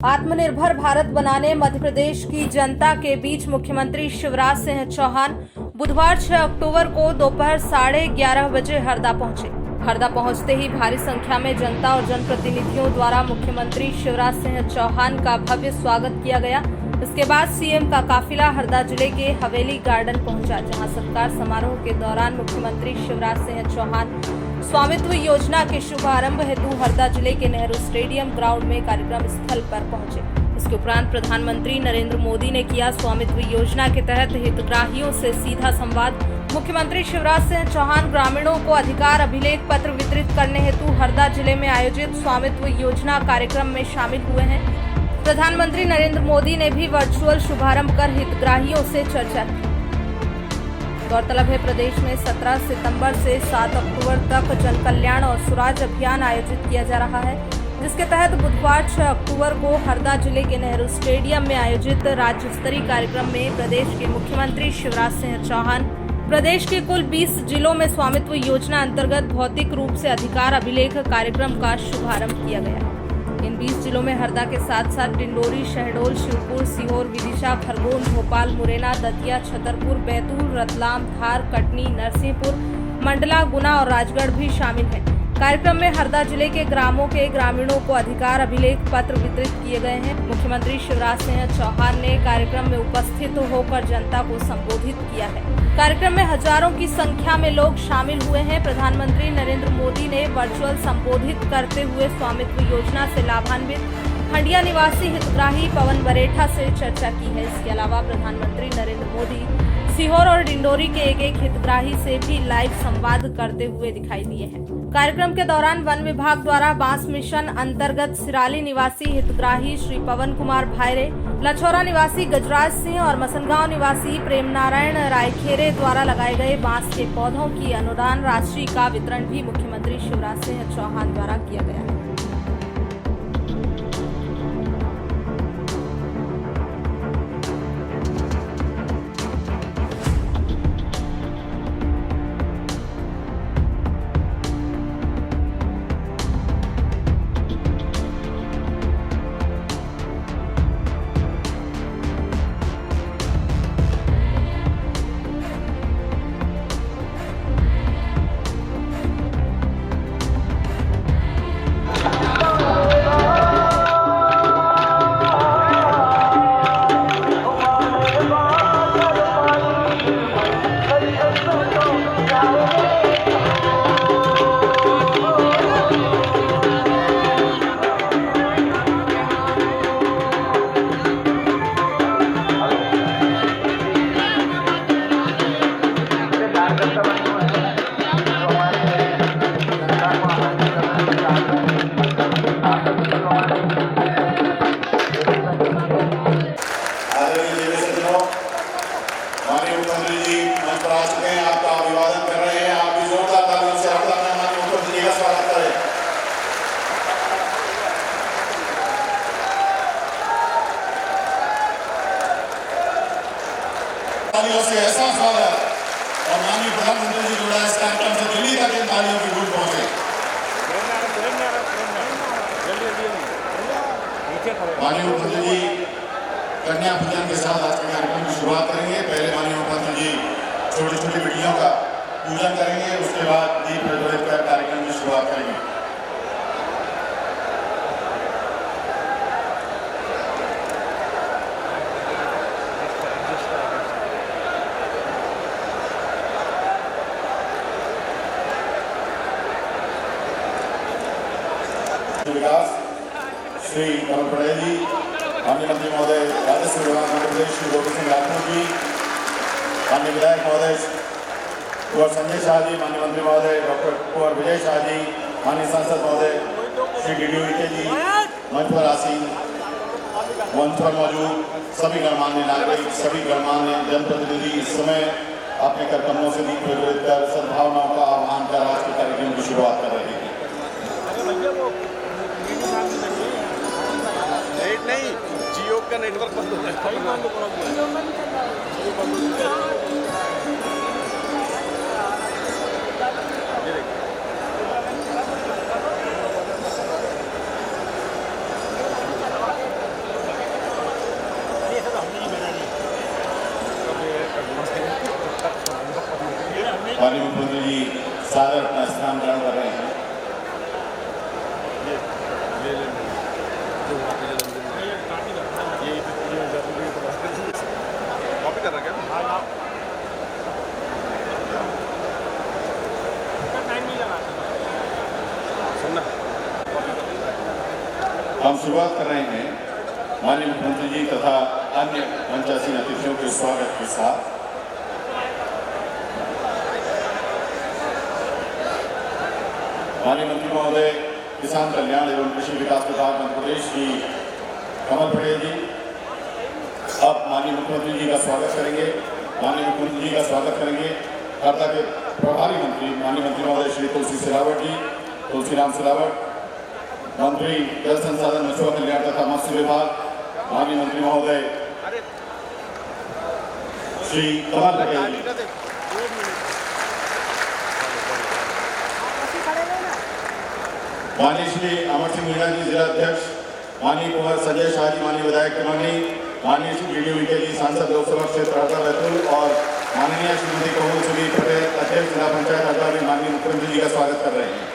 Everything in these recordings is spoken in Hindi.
आत्मनिर्भर भारत बनाने मध्य प्रदेश की जनता के बीच मुख्यमंत्री शिवराज सिंह चौहान बुधवार 6 अक्टूबर को दोपहर 11:30 बजे हरदा पहुंचे। हरदा पहुंचते ही भारी संख्या में जनता और जनप्रतिनिधियों द्वारा मुख्यमंत्री शिवराज सिंह चौहान का भव्य स्वागत किया गया। इसके बाद सीएम का काफिला हरदा जिले के हवेली गार्डन पहुंचा, जहां सत्कार समारोह के दौरान मुख्यमंत्री शिवराज सिंह चौहान स्वामित्व योजना के शुभारंभ हेतु हरदा जिले के नेहरू स्टेडियम ग्राउंड में कार्यक्रम स्थल पर पहुंचे। इसके उपरांत प्रधानमंत्री नरेंद्र मोदी ने किया स्वामित्व योजना के तहत हितग्राहियों से सीधा संवाद। मुख्यमंत्री शिवराज सिंह चौहान ग्रामीणों को अधिकार अभिलेख पत्र वितरित करने हेतु हरदा जिले में आयोजित स्वामित्व योजना कार्यक्रम में शामिल हुए हैं। प्रधानमंत्री नरेंद्र मोदी ने भी वर्चुअल शुभारंभ कर हितग्राहियों से चर्चा की। गौरतलब है, प्रदेश में 17 सितंबर से 7 अक्टूबर तक जन कल्याण और स्वराज अभियान आयोजित किया जा रहा है, जिसके तहत बुधवार 6 अक्टूबर को हरदा जिले के नेहरू स्टेडियम में आयोजित राज्य स्तरीय कार्यक्रम में प्रदेश के मुख्यमंत्री शिवराज सिंह चौहान प्रदेश के कुल 20 जिलों में स्वामित्व योजना अंतर्गत भौतिक रूप से अधिकार अभिलेख कार्यक्रम का शुभारंभ किया गया। इन 20 जिलों में हरदा के साथ साथ डिंडोरी, शहडोल, शिवपुर, सीहोर, विदिशा, खरगोन, भोपाल, मुरैना, दतिया, छतरपुर, बैतूल, रतलाम, धार, कटनी, नरसिंहपुर, मंडला, गुना और राजगढ़ भी शामिल हैं। कार्यक्रम में हरदा जिले के ग्रामों के ग्रामीणों को अधिकार अभिलेख पत्र वितरित किए गए हैं। मुख्यमंत्री शिवराज सिंह चौहान ने कार्यक्रम में उपस्थित होकर जनता को संबोधित किया है। कार्यक्रम में हजारों की संख्या में लोग शामिल हुए हैं। प्रधानमंत्री नरेंद्र मोदी ने वर्चुअल संबोधित करते हुए स्वामित्व योजना से लाभान्वित हंडिया निवासी हितग्राही पवन बरेठा से चर्चा की है। इसके अलावा प्रधानमंत्री नरेंद्र मोदी सीहोर और डिंडोरी के एक हितग्राही से भी लाइव संवाद करते हुए दिखाई दिए हैं। कार्यक्रम के दौरान वन विभाग द्वारा बांस मिशन अंतर्गत सिराली निवासी हितग्राही श्री पवन कुमार भायरे, लछौरा निवासी गजराज सिंह और मसनगांव निवासी प्रेम नारायण रायखेरे द्वारा लगाए गए बांस के पौधों की अनुदान राशि का वितरण भी मुख्यमंत्री शिवराज सिंह चौहान द्वारा किया गया है। आपका अभिवादन कर रहे हैं। आप भी जोरदार तालियों से हरदा में हमारे मुख्यमंत्री का स्वागत करें। तालियों से ऐसा स्वागत और माननीय प्रधानमंत्री जी जुड़ा इस कार्यक्रम से दिल्ली तक इन तालियों की गूंज पहुंचे। माननीय मुख्यमंत्री जी कन्या पूजन के साथ आज के कार्यक्रम की शुरुआत करेंगे। पहले माननीय मुख्यमंत्री जी छोटी छोटी बेटियों का पूजन करेंगे, उसके बाद दीप प्रज्वलित कर कार्यक्रम की शुरुआत करेंगे। विकास श्री कमल पटेल जी, माननीय मंत्री महोदय राजस्व विभाग मध्य प्रदेश श्री गोविंद सिंह राठौर जी, माननीय विधायक महोदय कुंवर संजय शाह जी, माननीय मंत्री महोदय डॉक्टर कुंवर विजय शाह जी, माननीय सांसद महोदय श्री डी उइके जी, मंच पर आसीन, मंच पर मौजूद सभी गणमान्य नागरिक, सभी गणमान्य जनप्रतिनिधि इस समय अपने कर्तव्यों से दीप प्रज्वलित कर सद्भावनाओं का आह्वान कर आज के कार्यक्रम की शुरुआत कर रहे हैं। नहीं, जियो का नेटवर्क बंद हो रहा है। माननीय मुख्यमंत्री जी सादर अपना स्थान ग्रहण कर रहे हैं। कॉपी कर रहा क्या? सुनना हम शुरुआत कर रहे हैं माननीय मुख्यमंत्री जी तथा अन्य मंचासीन अतिथियों के स्वागत के साथ। माननीय मंत्री महोदय किसान कल्याण एवं कृषि विकास विभाग मध्य प्रदेश श्री कमल पटेल जी अब माननीय मुख्यमंत्री जी का स्वागत करेंगे। माननीय मुख्यमंत्री जी का स्वागत करेंगे हरदा के प्रभारी मंत्री माननीय मंत्री महोदय श्री तुलसी सिलावट जी, तुलसीराम सिलावट, मंत्री जल संसाधन मत्स्य कल्याण तथा मत्स्य विभाग माननीय मंत्री महोदय श्री कमल पटेल जी, माननीय श्री अमर सिंह मीणा जी जिला अध्यक्ष, माननीय कुंवर संजय शाह जी माननीय विधायक क्रमानी, माननीय श्री वीडियो जी सांसद लोकसभा क्षेत्र हरदा बैतूल और माननीय श्रीमती कमल सुनील पटेल अध्यक्ष जिला पंचायत हरदा में माननीय मुख्यमंत्री जी का स्वागत कर रहे हैं।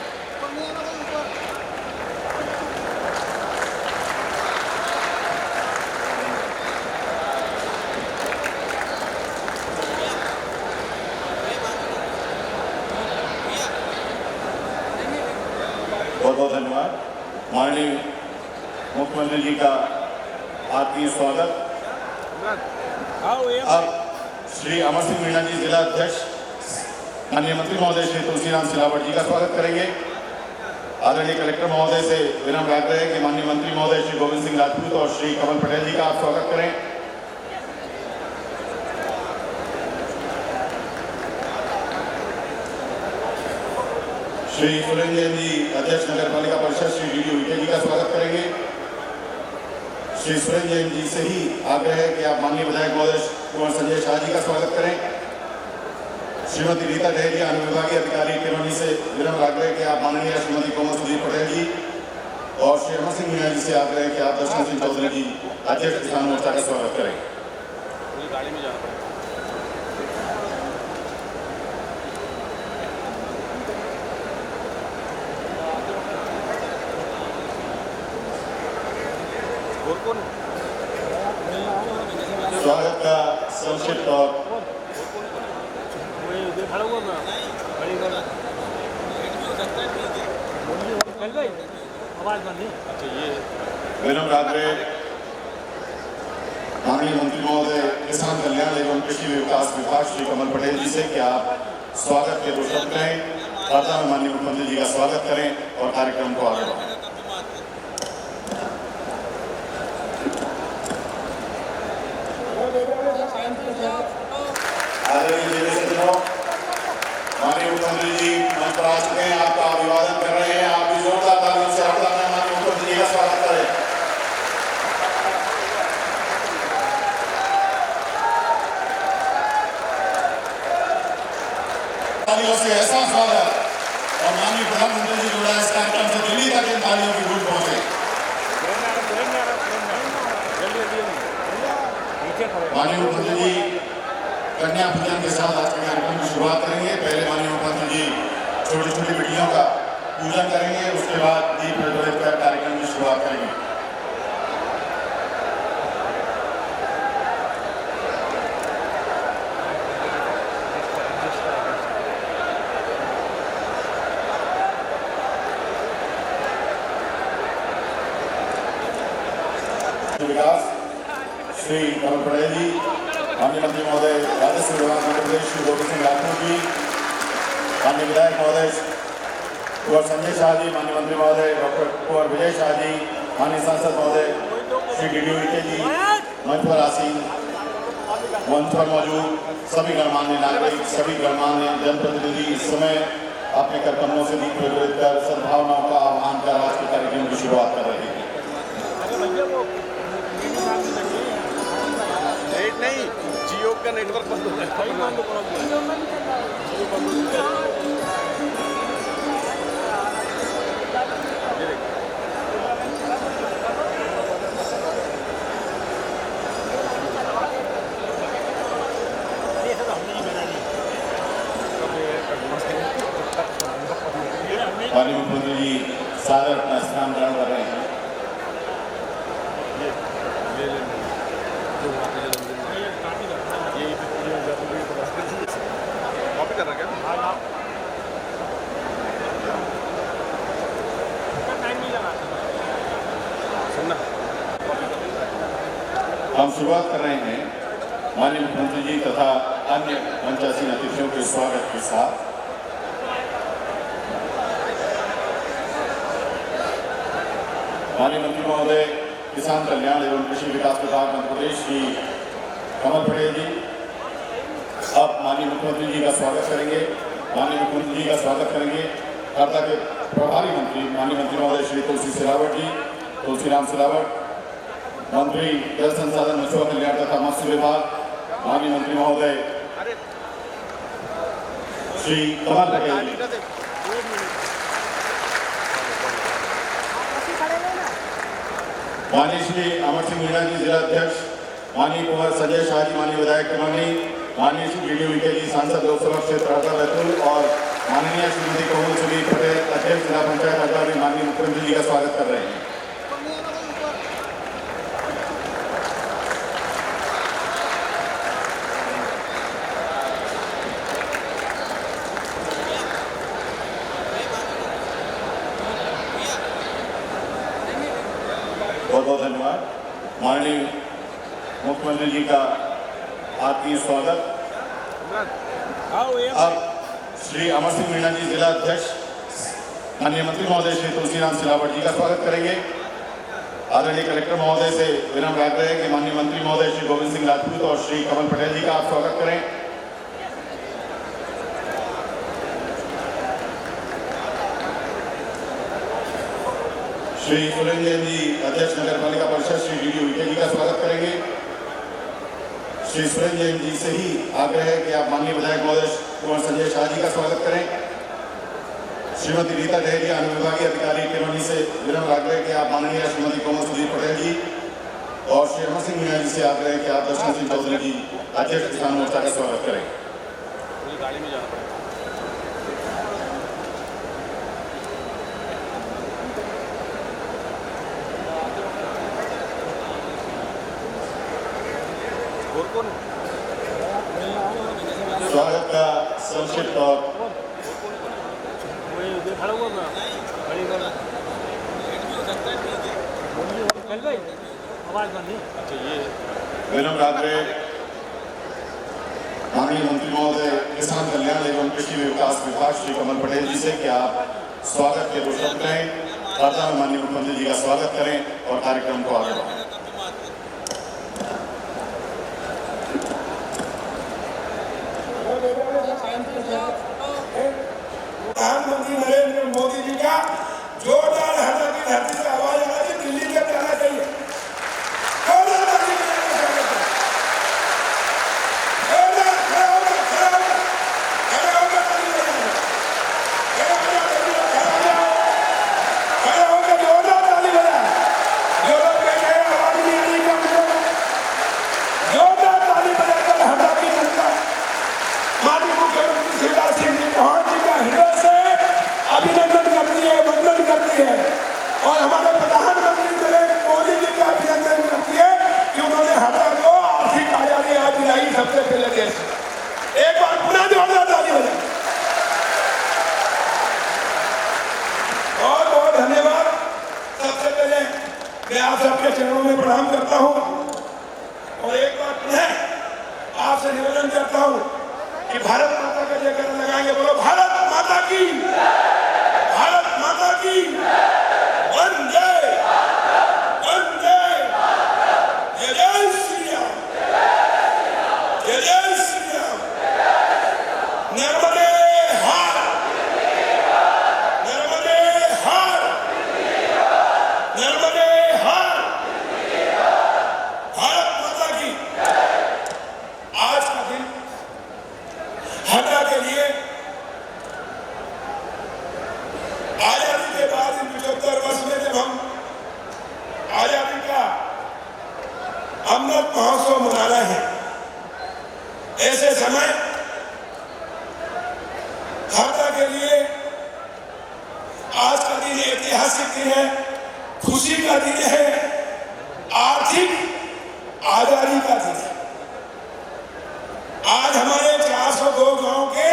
बहुत बहुत धन्यवाद। माननीय मुख्यमंत्री जी का आत्मीय स्वागत। अब श्री अमर सिंह मीणा जी जिला अध्यक्ष माननीय मंत्री महोदय श्री तुलसीराम सिलावट जी का स्वागत करेंगे। आदरणीय कलेक्टर महोदय से विनम्र आग्रह है कि माननीय मंत्री महोदय श्री गोविंद सिंह राजपूत और श्री कमल पटेल जी का आप स्वागत करें। श्री सुरेंद्र जी अध्यक्ष नगर पालिका परिषद श्री वीडियो जी का स्वागत करेंगे। श्री सुरेंद्र जी से ही आग्रह है कि आप माननीय विधायक महोदय कुंवर संजय शाह जी का स्वागत करें। श्रीमती रीता डहेरिया अनुविभागीय अधिकारी किरोनी से विनम्र आग्रह है कि आप माननीय श्रीमती कोमल सुधीर पटेल जी और श्री अमर सिंह मीणा जी से आग्रह है कि आप दर्शन सिंह चौधरी जी अध्यक्ष किसान मोर्चा का स्वागत करें। गाड़ी में जाना पड़ेगा। स्वागत का संक्षिप्त और विनम्र आग्रह माननीय मंत्री महोदय किसान कल्याण एवं कृषि विकास विभाग श्री कमल पटेल जी से कि आप स्वागत के दो शब्द कहें। हरदा में माननीय मुख्यमंत्री जी का स्वागत करें और कार्यक्रम को आगे बढ़ाएं। माननीय मुख्यमंत्री जी मंच पर आ चुके हैं, आपका अभिवादन कर रहे हैं। आप भी जोरदार तालियों से हरदा में माननीय मुख्यमंत्री जी का स्वागत करें। तालियों से ऐसा स्वागत और माननीय प्रधानमंत्री जी जुड़ा इस कार्यक्रम से दिल्ली तक इन तालियों की गूंज पहुंचे। माननीय मुख्यमंत्री जी कन्या पूजन के साथ आज के कार्यक्रम की शुरुआत करेंगे। पहले माननीय मुख्यमंत्री जी छोटी छोटी बेटियों का पूजन करेंगे, उसके बाद दीप प्रज्वलित कर कार्यक्रम की शुरुआत करेंगे। विकास श्री कमल पटेल जी, माननीय मंत्री महोदय राजस्व विभाग मध्य प्रदेश श्री गोविंद सिंह राजपूत जी, माननीय विधायक महोदय कुंवर संजय शाह जी, माननीय मंत्री महोदय डॉक्टर कुंवर विजय शाह जी, माननीय सांसद महोदय श्री वीडियो जी, मंच पर आसीन मंच पर मौजूद सभी गणमान्य नागरिक, सभी गणमान्य जनप्रतिनिधि इस समय अपने कर्तव्यों से दीप प्रज्वलित कर सद्भावनाओं का आह्वान कर आज के कार्यक्रम की शुरुआत कर रहे हैं। नेट नहीं, जियो का नेटवर्क बंद हो गया। सादर अपना स्थान ग्रहण कर रहे हैं। ले लेंगे जो वहाँ पे जन्मदिन ये कॉपी कर रहा क्या? सुनना हम शुरुआत कर रहे हैं माननीय मुख्यमंत्री जी तथा अन्य मंचासीन अतिथियों के स्वागत के साथ। माननीय मंत्री महोदय किसान कल्याण एवं कृषि विकास विभाग मध्य प्रदेश श्री कमल पटेल जी अब माननीय मुख्यमंत्री जी का स्वागत करेंगे। माननीय मुख्यमंत्री जी का स्वागत करेंगे हरदा के प्रभारी मंत्री माननीय मंत्री महोदय श्री तुलसीराम सिलावट, मंत्री जल संसाधन मछुआ कल्याण तथा मत्स्य विभाग माननीय मंत्री महोदय श्री कमल पटेल जी, माननीय श्री अमर सिंह मीणा जी जिला अध्यक्ष, माननीय कुंवर संजय शाह जी माननीय विधायक टिमोनी, माननीय श्री वीडियो विके जी सांसद लोकसभा क्षेत्र हरदा बैतूल और माननीय श्रीमती कोमल सुनील पटेल अध्यक्ष जिला पंचायत हरदा भी माननीय मुख्यमंत्री जी का स्वागत कर रहे हैं। बहुत बहुत धन्यवाद। माननीय मुख्यमंत्री जी का आत्मीय स्वागत। अब श्री अमर सिंह मीणा जी जिला अध्यक्ष माननीय मंत्री महोदय श्री तुलसीराम सिलावट जी का स्वागत करेंगे। आदरणीय कलेक्टर महोदय से विनम्र आग्रह है कि माननीय मंत्री महोदय श्री गोविंद सिंह राजपूत और श्री कमल पटेल जी का आप स्वागत करें। श्री सुरेंद्र जैन जी अध्यक्ष नगर पालिका परिषद श्री वीडियो विके जी का स्वागत करेंगे। श्री सुरेंद्र जैन जी से ही आग्रह है कि आप माननीय विधायक महोदय कुंवर संजय शाह जी का स्वागत करें। श्रीमती रीता डहेरिया अनुविभागीय अधिकारी टिमोनी से विनम्र आग्रह है कि आप माननीय श्रीमती कोमल सुनील पटेल जी और श्री अमर सिंह मीणा जी से आग्रह है कि आप दर्शन सिंह चौधरी जी अध्यक्ष किसान मोर्चा का स्वागत करें। मुझे गाड़ी में जाना पड़ेगा। स्वागत का संक्षिप्त और विनम्र आग्रह माननीय मंत्री महोदय किसान कल्याण एवं कृषि विकास विभाग श्री कमल पटेल जी से कि आप स्वागत के दो शब्द करें। हरदा में माननीय मुख्यमंत्री जी का स्वागत करें और कार्यक्रम को आगे बढ़ाएं। प्रधानमंत्री नरेंद्र मोदी जी का जोरदार हरदा की धरती से आवाज आ रही है, दिल्ली तक जाना चाहिए। और हमारे प्रधानमंत्री नरेंद्र मोदी जी का अभिनंदन करती है कि उन्होंने हरदा को आर्थिक आजादी आज दिलाई सबसे पहले देश। एक बार पुनः जोरदार ताली बजाएं। बहुत बहुत धन्यवाद। सबसे पहले मैं आप सबके चरणों में प्रणाम करता हूँ और एक बार पुनः आपसे निवेदन करता हूँ कि भारत माता का जयकारा लगाएंगे। बोलो भारत माता की, भारत माता की वंदे वंदे। जय जय श्री राम, जय जय श्री राम। नर्मदे हर, नर्मदे हर, नर्मदे हर। भारत माता की। आज का दिन हरदा के लिए आजादी के बाद इन 75 वर्ष में जब हम आजादी का अमृत महोत्सव मना रहे हैं, ऐसे समय हरदा के लिए आज का दिन ऐतिहासिक दिन है, खुशी का दिन है, आर्थिक आजादी का दिन है। आज हमारे 402 गांव के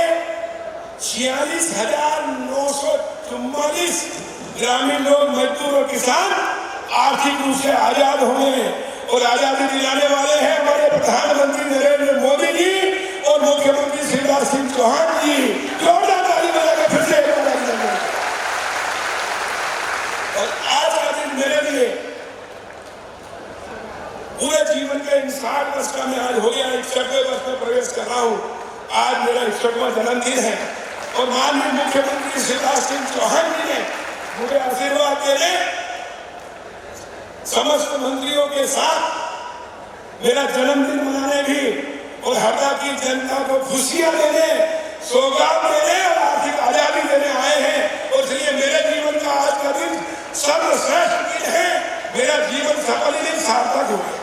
46,944 ग्रामीण लोग, मजदूर और किसान आर्थिक रूप से आजाद हुए हैं और आजादी दिलाने वाले हैं हमारे प्रधानमंत्री नरेंद्र मोदी जी और मुख्यमंत्री शिवराज सिंह चौहान जी। जोरदार ताली बजाकर फिर से एक बार अभिनंदन। और आज का दिन मेरे लिए पूरे जीवन के इन 60 वर्ष का मैं आज हो गया 61वें वर्ष में प्रवेश कर रहा हूँ। आज मेरा 61वां जन्मदिन है और माननीय मुख्यमंत्री शिवराज सिंह चौहान जी ने मुझे आशीर्वाद देने समस्त मंत्रियों के साथ मेरा जन्मदिन मनाने भी और हरदा की जनता को खुशियां देने, सौगात देने और आर्थिक आजादी देने आए हैं। और इसलिए मेरे जीवन का आज का दिन सर्वश्रेष्ठ दिन है। मेरा जीवन सफल ही नहीं, सार्थक हो गया।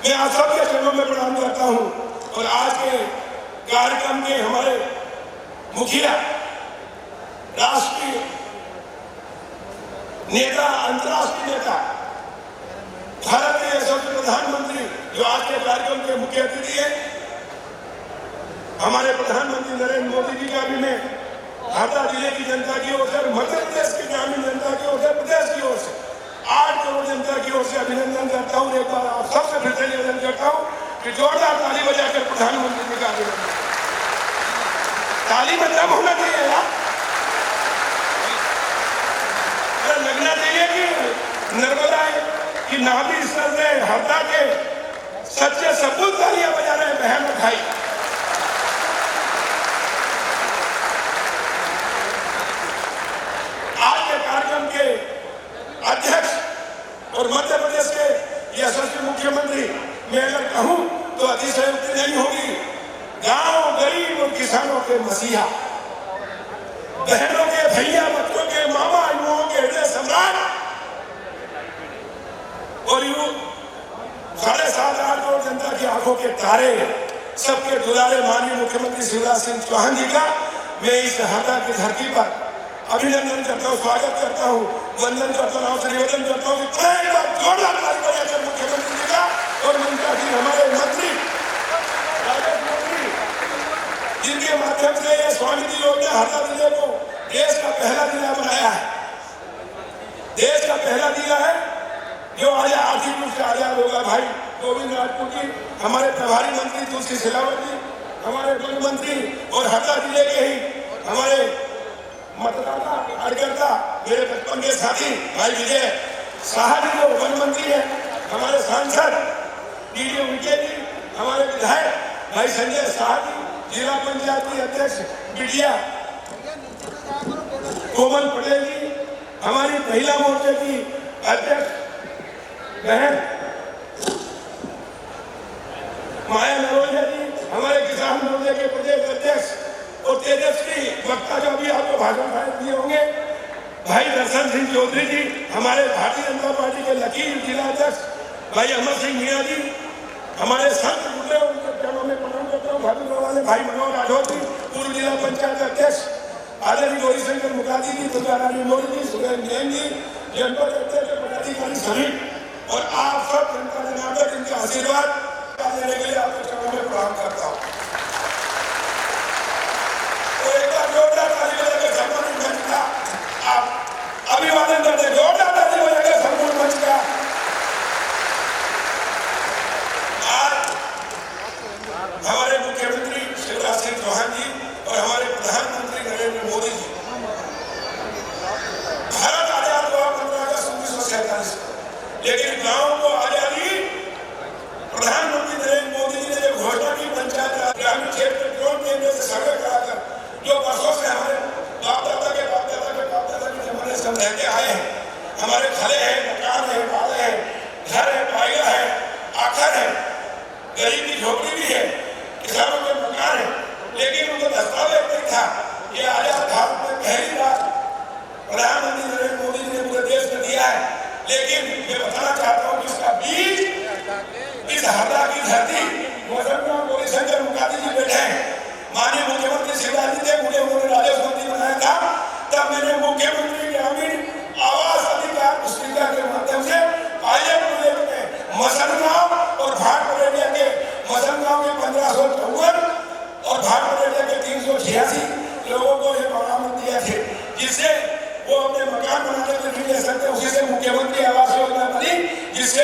मैं आप सबके चरणों में प्रणाम करता हूं और आज के कार्यक्रम के हमारे मुखिया, राष्ट्रीय नेता, अंतर्राष्ट्रीय नेता, भारत के यशस्वी प्रधानमंत्री जो आज के कार्यक्रम के मुख्य अतिथि हैं, हमारे प्रधानमंत्री नरेंद्र मोदी जी का भी मैं हरदा जिले की जनता की ओर से, मध्य प्रदेश की ग्रामीण जनता की ओर से, प्रदेश की ओर से 8 करोड़ जनता की ओर से अभिनंदन करता हूँ। एक बार आप सबसे फिर से निवेदन करता हूँ कि जोरदार ताली बजाकर प्रधानमंत्री जी का अभिनंदन। ताली में दम होना चाहिए यार, लगना चाहिए कि नर्मदा की नाभि स्थल से हरदा के सच्चे सपूत तालियां बजा रहे हैं बहन और भाई। आज के कार्यक्रम के अध्यक्ष और मध्य प्रदेश के यशस्वी मुख्यमंत्री मैं अगर कहूं तो अतिशयोक्ति नहीं होगी। गांव, गरीब और किसानों के मसीहा, बहनों के भैया, बच्चों के मामा, युवाओं के हृदय सम्राट और 7.5 करोड़ जनता की आंखों के तारे, सबके दुलारे माननीय मुख्यमंत्री शिवराज सिंह चौहान जी का मैं इस हरदा की धरती पर अभिनंदन करता हूँ, स्वागत करता हूँ, वंदन करता हूँ, निवेदन करता हूँ कि जोरदार ताली बजाकर मुख्यमंत्री जी का और मंत्री जी, हमारे मंत्री राजेश मंत्री, जिनके माध्यम से ये स्वामी लोग ने हरदा जिले को देश का पहला जिला बनाया है। देश का पहला जिला है जो आज आर्थिक रूप से आजाद होगा। भाई गोविंद राजपूत जी, हमारे प्रभारी मंत्री तुलसी सिलावट जी, हमारे वन मंत्री और हरदा जिले के ही हमारे मतदाता कार्यकर्ता, मेरे बचपन के साथी भाई विजय शाह जी जो वन मंत्री है, हमारे सांसद डीडी विजय जी, हमारे विधायक भाई संजय शाह जी, जिला पंचायती अध्यक्ष बिटिया कोमल पटेल जी, हमारी महिला मोर्चे की अध्यक्ष बहन माया नरोजा जी, हमारे किसान मोर्चे के प्रदेश अध्यक्ष और तेजस्वी वक्ता जो अभी आपको भाषण दिए होंगे भाई दर्शन सिंह चौधरी जी, हमारे भारतीय जनता पार्टी के लकीर जिला अध्यक्ष भाई अमर सिंह मीणा जी, हमारे संत गुर्दे उनके चरणों में प्रणाम करता हूँ। भाभी वाले भाई मनोहर राठौर जी, पूर्व जिला पंचायत अध्यक्ष आदरणीय गौरीशंकर मुखर्जी जी, दुर्गा रानी मौर्य जी, सुरेंद्र जैन जी, जनपद अध्यक्ष पदाधिकारी सभी और आप सब जनता जनार्दन इनका आशीर्वाद देने के लिए आपके चरणों में प्रणाम करता हूँ। तो एक बार जोरदार ताली बजाकर सम्मान मंच का आप अभिवादन करते, जोरदार ताली बजाकर सम्मान मंच का। आज हमारे मुख्यमंत्री शिवराज सिंह चौहान जी और हमारे प्रधानमंत्री नरेंद्र मोदी जी, भारत आजाद हुआ 15 अगस्त 1947, लेकिन गांव को आजादी प्रधानमंत्री नरेंद्र मोदी जी ने जो घोषणा की पंचायत ग्रामीण क्षेत्र में ड्रोन कैमरे से सर्वे कराकर जो वर्षों से हमारे बाप दादा के जमाने से हम रहते आए हैं, हमारे घरे हैं, मकान है, बाड़े हैं, घर है, पायगा है, आखर है, गरीब की झोपड़ी भी है, किसानों के मकान है, लेकिन उनको दस्तावेज नहीं था। ये आजाद भारत में पहली बार प्रधानमंत्री नरेंद्र मोदी जी ने पूरे देश में दिया है। लेकिन मैं बताना चाहता हूँ कि इसका बीज इस हरदा की धरती गौरीशंकर मुखर्जी जी बैठे हैं, माननीय मुख्यमंत्री शिवराज जी थे, मुझे उन्होंने राजस्व मंत्री बनाया था, तब मैंने मुख्य सकते, उसी से मुख्यमंत्री आवास योजना बनी, जिससे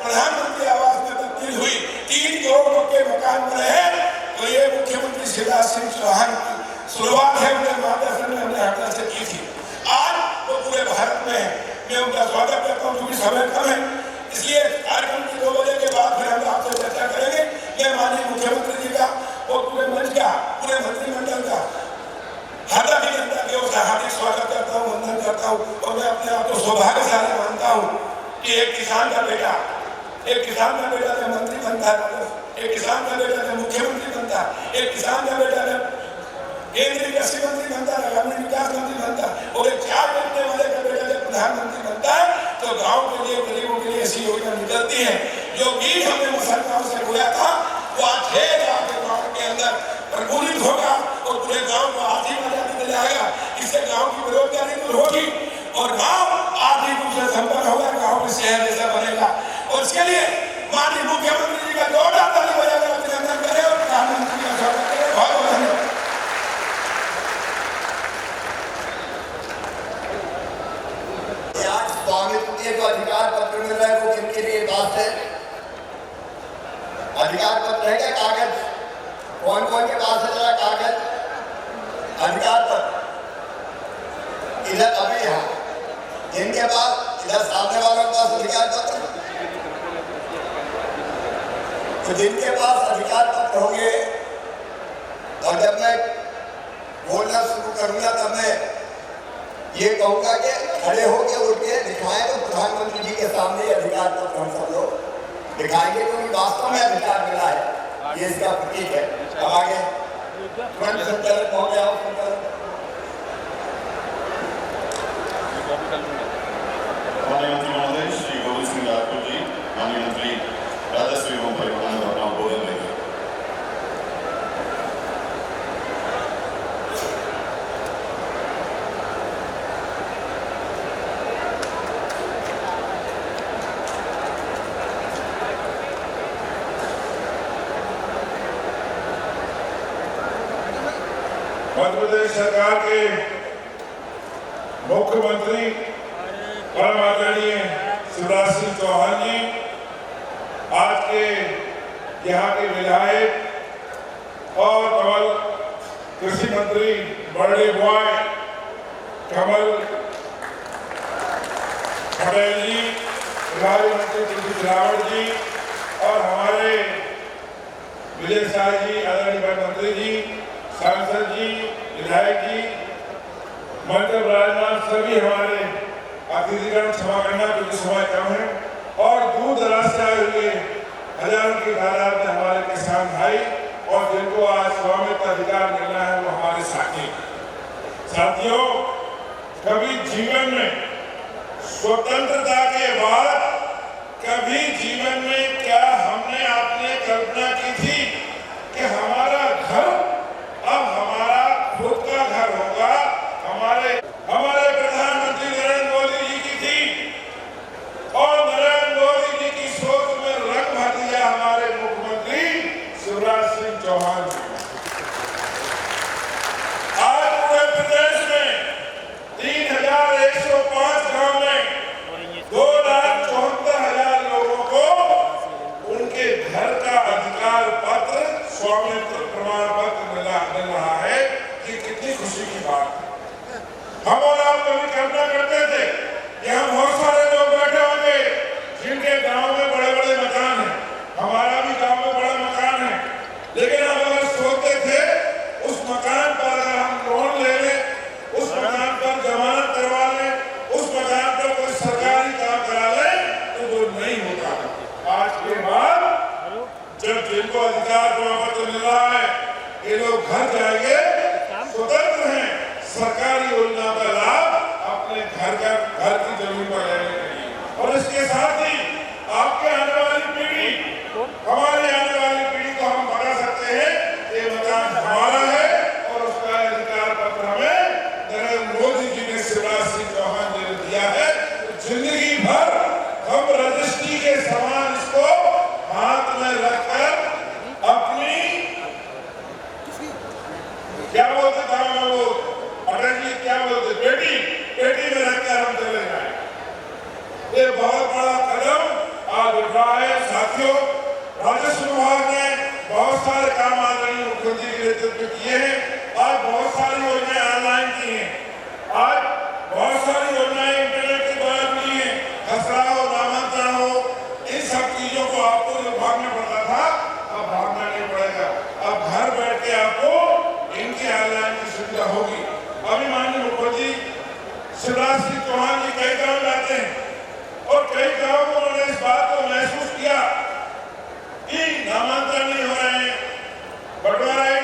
प्रधानमंत्री आवास में तब्दील हुई। 3 करोड़ के मकान बने हैं। तो ये मुख्यमंत्री शिवराज सिंह चौहान की शुरुआत है, उनके मार्गदर्शन में हमने हटा से की थी। आज वो पूरे भारत में है। मैं उनका स्वागत करता हूँ, क्योंकि समय कम है, इसलिए कार्यक्रम की 2 बजे के बाद फिर हम आपसे चर्चा करेंगे। मैं माननीय मुख्यमंत्री जी का और पूरे मंच का, पूरे मंत्रिमंडल का हरदा की जनता की ओर से हार्दिक स्वागत करता हूँ, वंदन करता हूँ। और मैं अपने आप को सौभाग्यशाली मानता हूँ कि एक किसान का बेटा जब मंत्री बनता है, एक किसान का बेटा जब मुख्यमंत्री बनता है, एक किसान का बेटा जब केंद्रीय कृषि मंत्री बनता है, ग्रामीण विकास मंत्री बनता है, और एक 4 बेटे वाले का बेटा जब प्रधानमंत्री बनता है, तो गांव के लिए, गरीबों के लिए ऐसी योजना निकलती है। जो बीज हमने मुसलमानों से बोया था, वो आज 6 लाख के गाँव के अंदर प्रफुल्लित होगा और पूरे गांव को आर्थिक आजादी मिल जाएगा। इससे गांव की बेरोजगारी दूर होगी और गांव आर्थिक रूप से संपन्न होगा, गांव में शहर जैसा बनेगा। और इसके लिए माननीय मुख्यमंत्री जी का जोरदार ताली बजाकर अभिनंदन करें और प्रधानमंत्री का स्वागत करें। बहुत बहुत धन्यवाद। आज स्वामित्व के जो अधिकार पत्र मिल रहा है वो किनके लिए बात है? अधिकार पत्र है क्या? कागज कौन कौन के पास है? जरा कागज अधिकार पत्र इधर, अभी यहाँ जिनके पास, इधर सामने वालों के पास अधिकार पत्र, तो जिनके पास अधिकार पत्र होंगे, और जब मैं बोलना शुरू करूंगा तब मैं ये कहूंगा कि खड़े होकर उठ के दिखाएं, तो प्रधानमंत्री जी के सामने अधिकार पत्र हम सब लोग दिखाएंगे, क्योंकि वास्तव में अधिकार मिला है, ये इसका प्रतीक है। अब आगे तुरंत संचालक पहुंच जाओ। माननीय मंत्री महोदय श्री गोविंद सिंह राठौर जी, माननीय मंत्री राजस्व एवं परिवहन अपना बोल रहे हैं। मध्य प्रदेश सरकार के मुख्यमंत्री परम आदरणीय शिवराज सिंह चौहान जी, आज के यहाँ के विधायक और कमल कृषि मंत्री बर्डे बॉय कमल पटेल जी, प्रभारी मंत्री तुलसी सिलावट जी, और हमारे विजय शाह जी, आदरणीय मंत्री जी, सांसद जी, विधायक जी, मंच पर विराजमान सभी हमारे अतिथिगण, क्षमा करना क्योंकि समय कम है, और दूर दराज से आए हुए हजारों की तादाद में हमारे किसान भाई और जिनको आज स्वामित्व अधिकार मिलना है, वो हमारे साथियों, कभी जीवन में स्वतंत्रता के बाद कभी जीवन में क्या हमने आपने कल्पना की थी कि हमारा घर अब हमारा खुद का घर होगा? हमारे प्रधानमंत्री नरेंद्र मोदी जी की थी, और नरेंद्र मोदी जी की सोच में रंग भर दिया हमारे मुख्यमंत्री शिवराज सिंह चौहान जी। आज पूरे प्रदेश में 3105 गांव में 2,74,000 लोगों को उनके घर का अधिकार पत्र, स्वामित्व प्रमाण पत्र मिल रहा है। ये कितनी खुशी की बात है। हम और आप कभी कल्पना करते थे कि हम बहुत सारे लोग बैठे होंगे जिनके गांव में बड़े बड़े मकान हैं, हमारा भी गांव में बड़ा मकान है, लेकिन हम अगर सोचते थे उस मकान पर अगर हम लोन ले लें, उस मकान पर जमानत करवा लें, उस मकान पर कोई सरकारी काम करा लें, तो वो नहीं होता। आज के बाद जब जिनको अधिकार प्रमाण पत्र मिल रहा है, ये लोग घर जाएंगे, स्वतंत्र हैं सरकारी योजना का लाभ अपने घर की जमीन पर लेने के लिए। और इसके साथ ही आपके आने वाली पीढ़ी, हमारी आने वाली पीढ़ी को हम बता सकते हैं ये मकान हमारा है और उसका अधिकार पत्र हमें नरेंद्र मोदी जी ने, शिवराज सिंह चौहान जी ने दिया है। जिंदगी भर हम रजिस्ट्री के समान इसको हाथ में रखकर अपनी उठ रहा है। साथियों, राजस्व विभाग ने बहुत सारे काम आदरणीय मुख्यमंत्री के नेतृत्व में किए हैं। आज बहुत सारी योजनाएं ऑनलाइन की हैं। आज बहुत सारी योजनाएं इंटरनेट के द्वारा जुड़ी हैं। खसरा हो, नामांतरण हो, इन सब चीजों को आपको जो भागना पड़ता था, अब भागना नहीं पड़ेगा। अब घर बैठ के आपको इनकी ऑनलाइन की सुविधा होगी। अभी माननीय मुख्यमंत्री शिवराज सिंह चौहान जी कई गाँव जाते हैं और कई गाँव में उन्होंने इस बात को महसूस किया कि नामांतरण नहीं हो रहे हैं, बंटवारे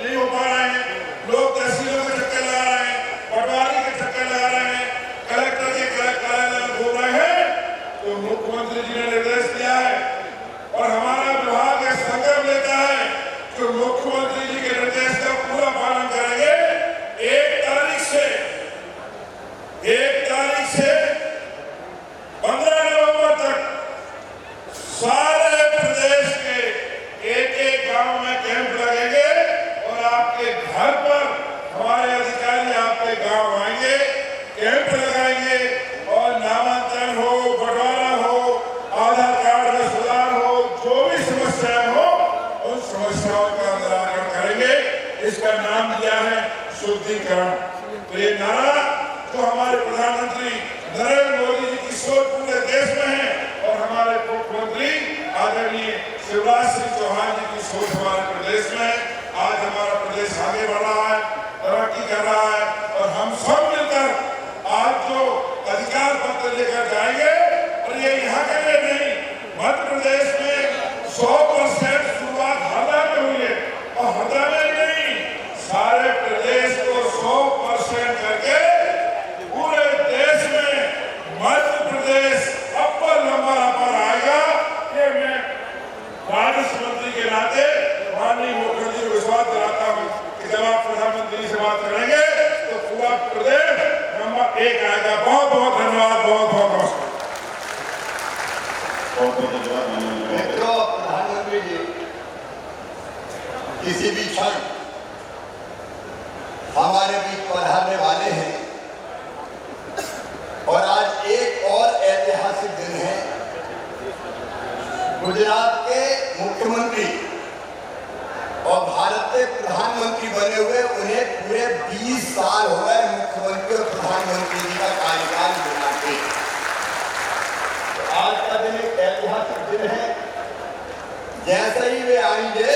नहीं हो पा रहे हैं, लोग तहसीलों के चक्कर लगा रहे हैं, पटवारी के चक्कर लगा रहे हैं, कलेक्टर के कार्यालय में घूम रहे हैं। तो मुख्यमंत्री जी ने निर्देश दिया है और हमारा विभाग यह संकल्प लेता है कि मुख्यमंत्री जी के निर्देश का पूरा पालन करेंगे। 1 तारीख से 15 नवंबर तक सारे प्रदेश के एक गांव में कैंप लगेंगे और आपके घर पर हमारे अधिकारी आपके गांव आएंगे, कैंप लगाएंगे और नामांतरण हो, बंटवारा हो, आधार कार्ड में सुधार हो, जो भी समस्याएं हो, उन समस्याओं का निराकरण करेंगे। इसका नाम दिया है शुद्धिकरण। तो ये नारा जो हमारे प्रधानमंत्री नरेंद्र मोदी जी की सोच पूरे देश में है और हमारे मुख्यमंत्री आदरणीय शिवराज सिंह चौहान जी की सोच हमारे प्रदेश में है। आज हमारा प्रदेश आगे बढ़ रहा है, तरक्की कर रहा है और हम सब मिलकर आज जो अधिकार पत्र लेकर जाएंगे, और ये यहाँ के लिए नहीं, मध्य प्रदेश में 100% शुरुआत हरदा में हुई है और हरदा में नहीं, सारे प्रदेश को 100% करके पूरे देश में मध्य प्रदेश अव्वल नंबर पर आएगा। ये मैं राजस्व मंत्री के नाते माननीय मुख्यमंत्री को विश्वास दिलाता हूँ कि जब आप प्रधानमंत्री से बात करेंगे तो पूरा प्रदेश नंबर 1 आएगा। बहुत बहुत धन्यवाद, बहुत बहुत नमस्कार। मित्रों, प्रधानमंत्री जी किसी भी क्षण हमारे बीच पधारने वाले हैं और आज एक और ऐतिहासिक दिन है। गुजरात के मुख्यमंत्री और भारत के प्रधानमंत्री बने हुए उन्हें पूरे 20 साल हो गए मुख्यमंत्री और प्रधानमंत्री जी का कार्यकाल बनाते। आज का दिन एक ऐतिहासिक दिन है। जैसे ही वे आएंगे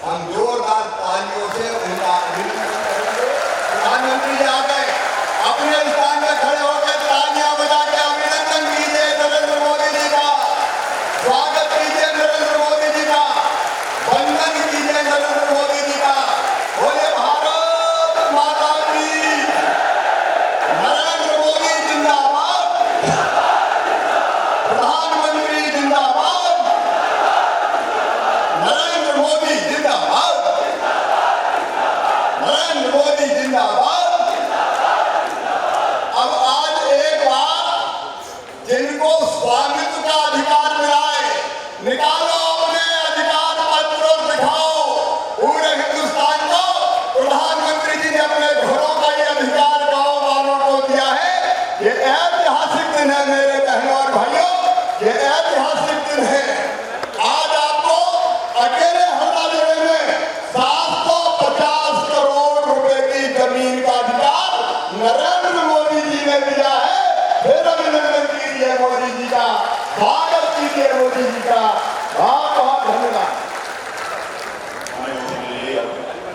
हम जोरदार तालियों से उनका अभिनंदन करेंगे। प्रधानमंत्री जी आ गए, अपने स्थान में खड़े होकर तालियां बजा के अभिनंदन कीजिए नरेंद्र मोदी जी का, स्वागत कीजिए नरेंद्र मोदी जी का, वंदन कीजिए नरेंद्र मोदी जी का। बोले भारत माता की, नरेंद्र मोदी जिंदाबाद, प्रधानमंत्री जिंदाबाद, नरेंद्र मोदी जिंदाबाद, नरेंद्र मोदी जिंदाबाद। अब आज एक बार जिनको स्वामित्व का अधिकार मिला है, निकालो अपने अधिकार पत्र और दिखाओ पूरे हिंदुस्तान को। प्रधानमंत्री जी ने अपने घरों का ये अधिकार गांव वालों को दिया है। ये ऐतिहासिक दिन है मेरे बहनों और भाइयों, ये ऐतिहासिक दिन है। आज आपको अकेले हरदा जिले में 750 करोड़ रुपए की जमीन का अधिकार नरेंद्र मोदी जी ने दिया है। फिर अभिनंदन कीजिए मोदी जी का, स्वागत कीजिए मोदी जी का। बहुत बहुत धन्यवाद।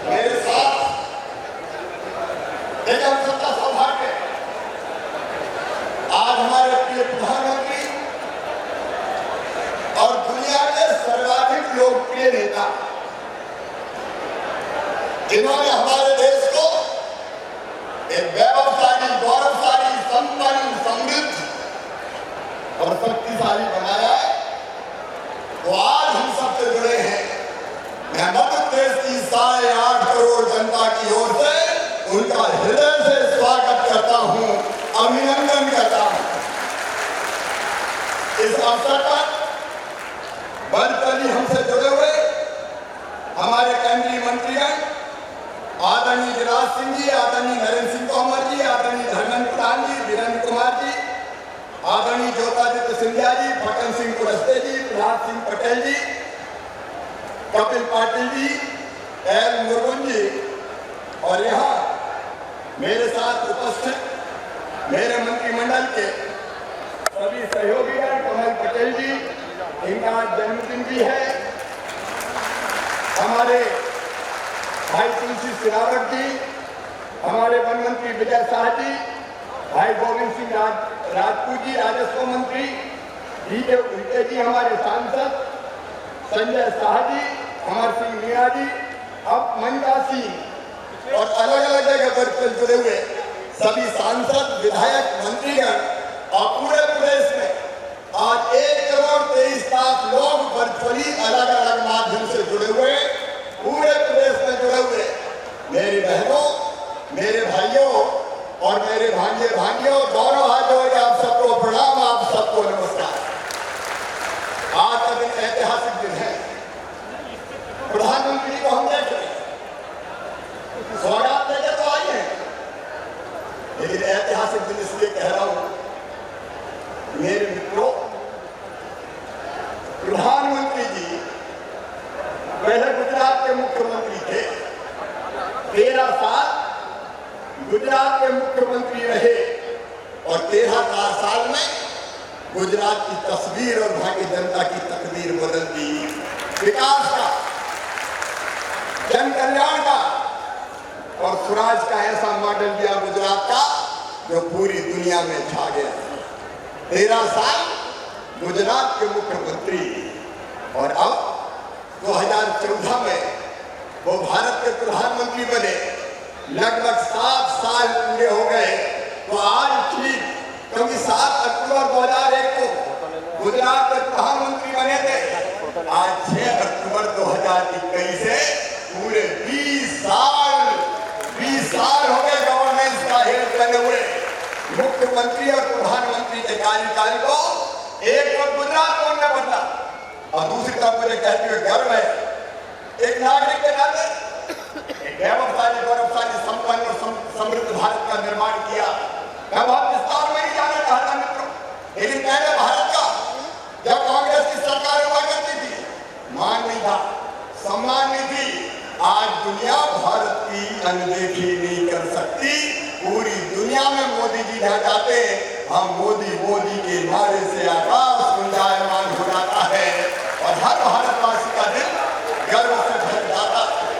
मेरे साथ एक अवसर का सौभाग्य, आज हमारे प्रिय प्रधानमंत्री और दुनिया के सर्वाधिक लोकप्रिय नेता, जिन्होंने हमारे देश को एक वैभवशाली, गौरवशाली, संपन्न, समृद्ध और शक्तिशाली बनाया है, वो आज हम सबसे जुड़े हैं। मैं मध्य प्रदेश की 8.5 करोड़ जनता की ओर से उनका हृदय से स्वागत करता हूं, अभिनंदन करता हूं। इस अवसर पर वर्चुअली हमसे जुड़े हुए हमारे केंद्रीय मंत्रीगण आदरणीय गिरिराज सिंह जी, आदरणीय नरेंद्र सिंह तोमर जी, आदरणीय धर्मेंद्र प्रधान जी, वीरेंद्र कुमार जी, आदरणीय ज्योतिरादित्य सिंधिया जी, फटन सिंह कुलस्ते जी, प्रहलाद सिंह पटेल जी, कपिल पाटिल जी, एल मुरुगन जी, और यहाँ मेरे साथ उपस्थित मेरे मंत्रिमंडल के सभी सहयोगीगण, कमल पटेल जी, इनका जन्मदिन भी है, हमारे भाई तुलसी सिलावट जी, हमारे वन मंत्री विजय शाह जी, भाई गोविंद सिंह राजपूत जी, राजस्व मंत्री डीजे उल्टे जी, हमारे सांसद संजय शाह जी, अमर सिंह मीणा जी, अब मंजा सिंह और अलग अलग जगह पर जुड़े हुए सभी सांसद, विधायक, मंत्रीगण और पूरे प्रदेश में आज 1,23,00,000 लोग वर्चुअली अलग अलग माध्यम से जुड़े हुए, पूरे प्रदेश में जुड़े हुए मेरी बहनों, मेरे भाइयों और मेरे भांजे भांजियों, दोनों हाथ जोड़ के आप सबको प्रणाम, आप सबको नमस्कार। आज का दिन ऐतिहासिक दिन है। प्रधानमंत्री को हम देख रहे हैं, सौगात लेके तो आई है, लेकिन ऐतिहासिक दिन इसलिए कह रहा हूं, मेरे मित्रों, प्रधानमंत्री जी पहले गुजरात के मुख्यमंत्री थे, 13 साल गुजरात के मुख्यमंत्री रहे और 13 साल में गुजरात की तस्वीर और वहां की जनता की तकदीर बदल दी। विकास का, जन कल्याण का और स्वराज का ऐसा मॉडल दिया गुजरात का जो पूरी दुनिया में छा गया। 13 साल गुजरात के मुख्यमंत्री और अब 2014 में वो भारत के प्रधानमंत्री बने, लगभग 7 साल पूरे हो गए। तो आज ठीक, क्योंकि 7 अक्टूबर 2001 को गुजरात के प्रधानमंत्री बने थे, आज 6 अक्टूबर 2021 से पूरे 20 साल हो गए गवर्नेंस का हेड बने हुए। मुख्यमंत्री और प्रधानमंत्री के कार्यकाल को एक तरफ गुजरात को उन्होंने बदला और दूसरी तरफ मुझे कहते हुए गर्व है, एक नागरिक के नाते एक वैभवशाली, गौरवशाली, संपन्न और समृद्ध भारत का निर्माण किया। मैं बहुत विस्तार में नहीं जाना चाहता मित्रों, लेकिन पहले भारत का जब कांग्रेस की सरकार हुआ करती थी, मान नहीं था, सम्मान नहीं थी। आज दुनिया भारत की अनदेखी नहीं कर सकती। पूरी दुनिया में मोदी जी जहाँ जाते हैं, हम मोदी मोदी के नारे से आकाश गुंजायमान हो जाता है और हर भारतवासी का दिल गर्व से भर जाता है।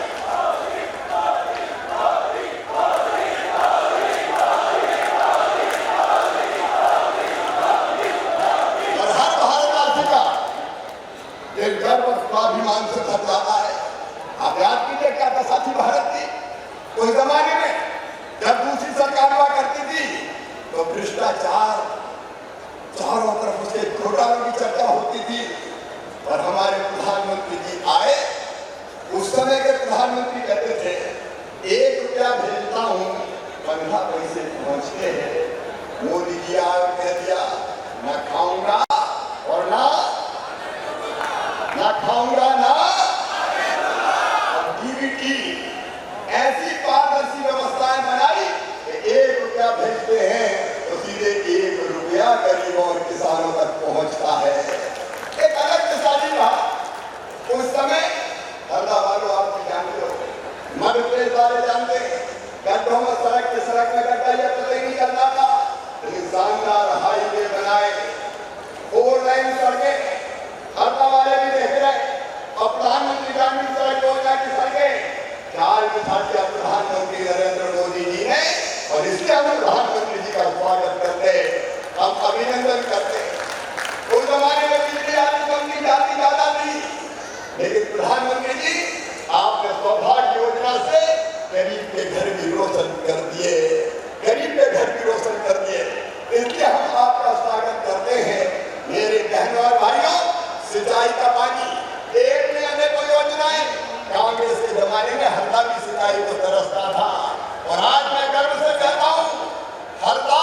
और हर भारतवासी का दिल गर्व स्वाभिमान से भर जाता है। आप याद कीजिए क्या दशा थी भारत की उस जमाने में, जब दूसरी सरकार हुआ करती थी तो भ्रष्टाचार चारों तरफ, उसके घोटालों की चर्चा होती थी। और हमारे प्रधानमंत्री जी आए, उस समय के प्रधानमंत्री कहते थे 1 रुपया भेजता हूं 15 पैसे पहुंचते हैं। मोदी जी आए कह दिया, ना खाऊंगा और ना खाऊंगा ना डीबीटी, ऐसी पारदर्शी व्यवस्थाएं बनाई कि 1 रुपया भेजते हैं तो सीधे 1 रुपया गरीबों और किसानों तक पहुंचता है। एक अलग किसानी था उस समय। हरदा वालों आप भी जानते हो, मध्य प्रदेश वाले जानते हैं, गड्ढों में सड़क में गड्ढा या पता ही नहीं चलता था, लेकिन शानदार हाईवे बनाए, 4 लाइन सड़कें, हरदा वाले भी देख रहे। और प्रधानमंत्री ग्रामीण सड़क योजना की सड़कें 4 बिछा दिया प्रधानमंत्री नरेंद्र मोदी जी ने, और इसलिए हम प्रधानमंत्री जी का स्वागत करते, हम अभिनंदन करते। उस जमाने में बिजली आदि कम जाती ज्यादा थी, लेकिन प्रधानमंत्री जी आपने सौभाग्य योजना से गरीब के घर भी रोशन कर दिए, गरीब के घर भी रोशन कर दिए। इसलिए हम आपका स्वागत करते हैं। मेरे बहनों और भाइयों, सिंचाई का पानी, एक में अनेकों योजनाएं, कांग्रेस के जमाने में हरदा भी सिंचाई को तरसता था, और आज मैं गर्व से कहता हूं, हरदा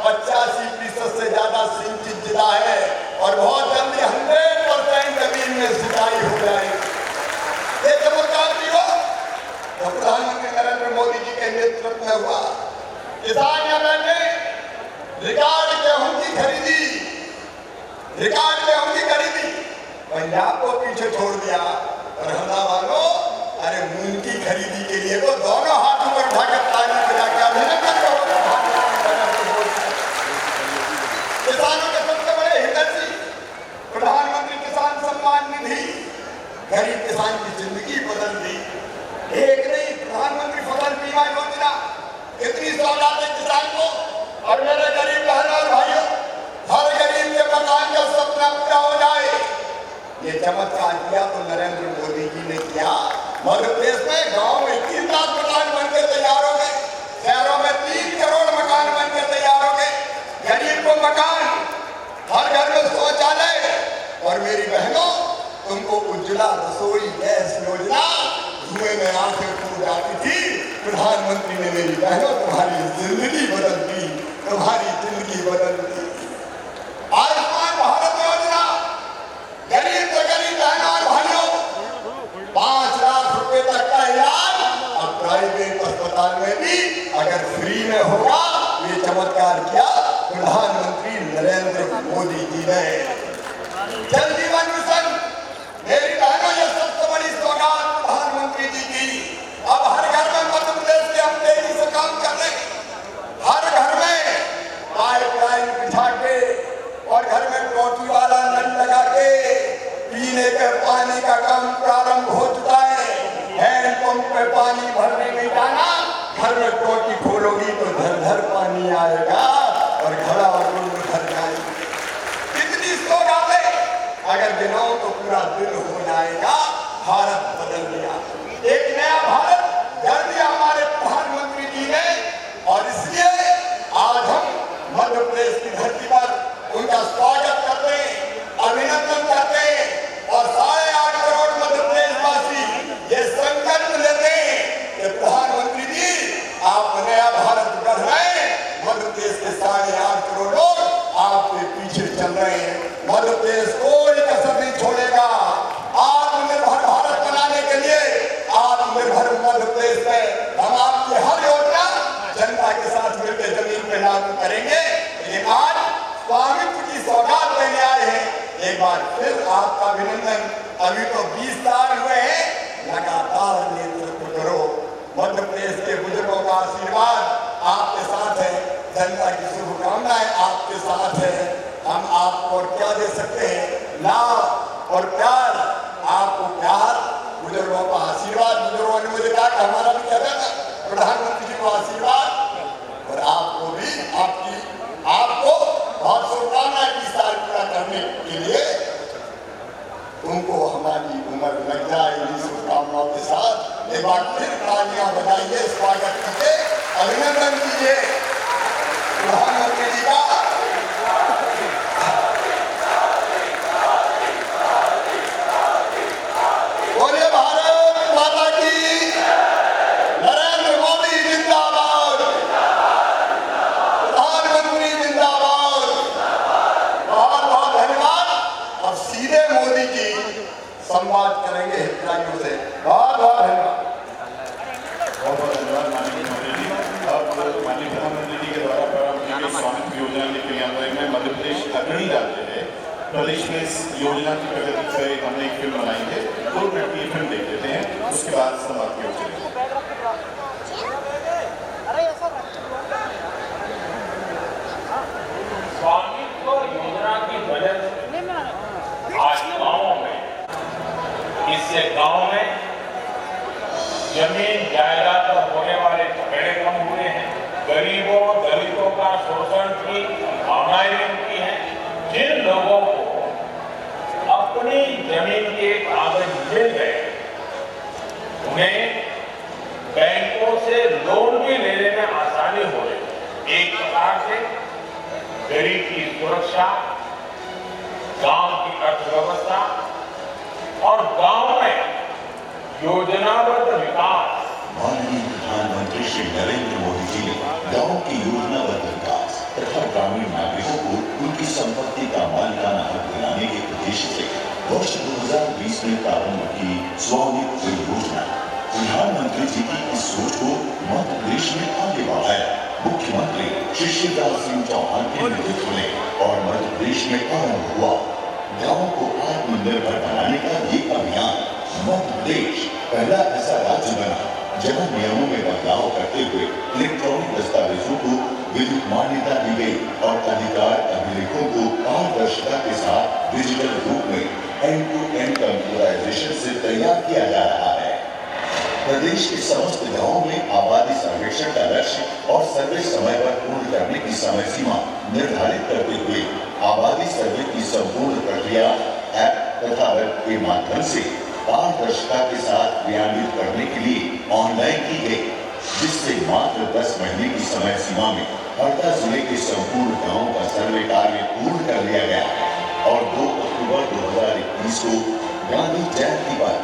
85% से ज्यादा सिंचित जिला है और बहुत जल्दी 100% जमीन में सिंचाई हो जाएगी। ये चमत्कार भी हो तो प्रधानमंत्री नरेंद्र मोदी जी के नेतृत्व में हुआ। किसान या मैंने रिकॉर्ड गेहूं की खरीदी, रिकॉर्ड में उनकी खरीदी, पंजाब को पीछे छोड़ दिया। और हल्ला वालों, अरे मूंग की खरीदी के लिए तो दोनों हाथ ऊपर उठाकर ताली बजा के अभिनंदन करो। किसानों के सबसे बड़े हितैषी प्रधानमंत्री किसान सम्मान निधि गरीब किसान की जिंदगी बदल दी। एक नहीं, प्रधानमंत्री फसल बीमा योजना इतनी सौगात है किसान को। और मेरे गरीब बहनों और भाइयों, हर गरीब के मकान का सपना पूरा हो जाए, ये चमत्कार किया तो नरेंद्र मोदी जी ने किया। मध्य प्रदेश में गांव में 3 लाख मकान बनकर तैयार हो गए, शहरों में 3 करोड़ मकान बनकर तैयार हो गए। गरीब को मकान, हर घर में शौचालय। और मेरी बहनों, तुमको उज्ज्वला रसोई गैस योजना धुएं में आंखें फूट जाती थी, प्रधानमंत्री ने मेरी बहनों तुम्हारी जिंदगी बदल दी, तुम्हारी जिंदगी बदल दी। आयुष्मान भारत योजना, गरीब से गरीब बहनों और भाइयों, 5 लाख रुपए तक का इलाज अब प्राइवेट अस्पताल में भी अगर फ्री में होगा। ये चमत्कार किया प्रधानमंत्री नरेंद्र मोदी जी ने। जल जीवन मिशन, मेरी बहनों, ये सबसे बड़ी सौगात प्रधानमंत्री जी की। अब हर घर में मध्य प्रदेश के हम तेजी से काम कर रहे हैं। हर घर में पाइपलाइन बिछा के और घर में टोटी वाला नल लगा के पीने के पानी का काम प्रारंभ हो चुका है। हैंडपंप पे पानी भरने नहीं जाना, घर में टोटी खोलोगी तो धर धर पानी आएगा और घड़ा और भर जाएगी। कितनी सौगातें अगर गिनाओ तो पूरा दिन हो जाएगा। भारत बदल गया, एक नया भारत कर दिया हमारे प्रधानमंत्री जी ने। और इसलिए आज हम मध्य प्रदेश की धरती पर उनका स्वागत करते हैं, अभिनंदन करते हैं। और 8.5 करोड़ मध्य प्रदेशवासी ये संकल्प लेते हैं कि प्रधानमंत्री जी आप नया भारत कर रहे हैं। मध्य प्रदेश के 8.5 करोड़ लोग आपके पीछे चल रहे हैं। मध्य प्रदेश कोई कसर नहीं छोड़ेगा। आत्मनिर्भर भारत बनाने के लिए आत्मनिर्भर मध्य प्रदेश में हम आपकी हर योजना जनता के साथ मिलकर जमीन पे लागू करेंगे। लेकिन आज स्वामित्व की सौगात लेने आए हैं। एक बार फिर आपका अभिनंदन। अभी तो 20 साल हुए हैं, लगातार नेतृत्व करो। मध्य प्रदेश के बुजुर्गों का आशीर्वाद आपके साथ है, जनता की शुभकामनाएं आपके साथ है। हम आपको और क्या दे सकते हैं? लाभ और प्यार। आपको प्यार, बुजुर्गों का आशीर्वाद। बुजुर्गों ने मुझे कहा कि हमारा भी कहता था प्रधानमंत्री जी को आशीर्वाद। और आपको भी आपको बहुत शुभकामनाएं 20 साल पूरा करने के लिए। तुमको हमारी उम्र लग जाए इन्हीं शुभकामनाओं के साथ। एक बार फिर तालियां बजाइए, स्वागत कीजिए, अभिनंदन कीजिए प्रधानमंत्री जी का। बोलिए भारत माता की, नरेंद्र मोदी जिंदाबाद, प्रधानमंत्री जिंदाबाद। बहुत बहुत धन्यवाद। अब सीधे मोदी जी संवाद करेंगे हितग्राहियों से। बहुत बहुत धन्यवाद। बहुत बहुत धन्यवाद माननीय मुख्यमंत्री जी। अब माननीय प्रधानमंत्री जी के द्वारा प्रारंभ की गई स्वामित्व योजना के क्रियान्वयन में मध्य प्रदेश अग्रणी राज्य है। प्रदेश में इस योजना की प्रगति से हमने एक फिल्म बनाई है, 2 मिनट की फिल्म देख लेते हैं, उसके बाद संवाद की ओर चलेंगे। स्वामित्व योजना की वजह से आज गांवों में, इससे गांव में जमीन जायदाद पर होने वाले झगड़े कम हुए हैं। गरीबों दलितों का शोषण की भावनाएं मिलती हैं। जिन लोगों को अपनी जमीन के कागज मिल गए, उन्हें बैंकों से लोन भी लेने में आसानी हो रही। एक प्रकार से गरीब की सुरक्षा, गांव की अर्थव्यवस्था और गांव में योजनाबद्ध विकास। माननीय प्रधानमंत्री श्री नरेंद्र मोदी जी ने गांव की योजनाबद्ध विकास तथा ग्रामीण नागरिकों को उनकी संपत्ति का मालिकाना हक दिलाने के उद्देश्य से वर्ष 2020 में प्रारंभ की स्वामित्व योजना। प्रधानमंत्री जी की इस सोच को मध्य प्रदेश में आगे बढ़ाया। मुख्यमंत्री श्री शिवराज सिंह चौहान के नेतृत्व में और मध्य प्रदेश में आरंभ हुआ गाँव को आत्मनिर्भर बनाने का ये अभियान। मध्य प्रदेश पहला ऐसा राज्य बना जहां नियमों में बदलाव करते हुए इलेक्ट्रॉनिक दस्तावेजों को विधिक मान्यता दी गई और अधिकार अभिलेखों को पारदर्शिता के साथ डिजिटल रूप में एंड टू एंड कंप्यूटराइजेशन से तैयार किया जा रहा है। प्रदेश के समस्त गांवों में आबादी सर्वेक्षण का लक्ष्य और सर्वे समय पर पूर्ण करने की समय सीमा निर्धारित करते हुए आबादी सर्वे की संपूर्ण प्रक्रिया ऐप तथा वेब के माध्यम से पारदर्शिता के साथ क्रियान्वित करने के लिए ऑनलाइन की गई, जिससे मात्र 10 महीने की समय सीमा में हरदा जिले के संपूर्ण गांवों का सर्वे कार्य पूर्ण कर लिया गया और 2 अक्टूबर 2021 को गांधी जयंती पर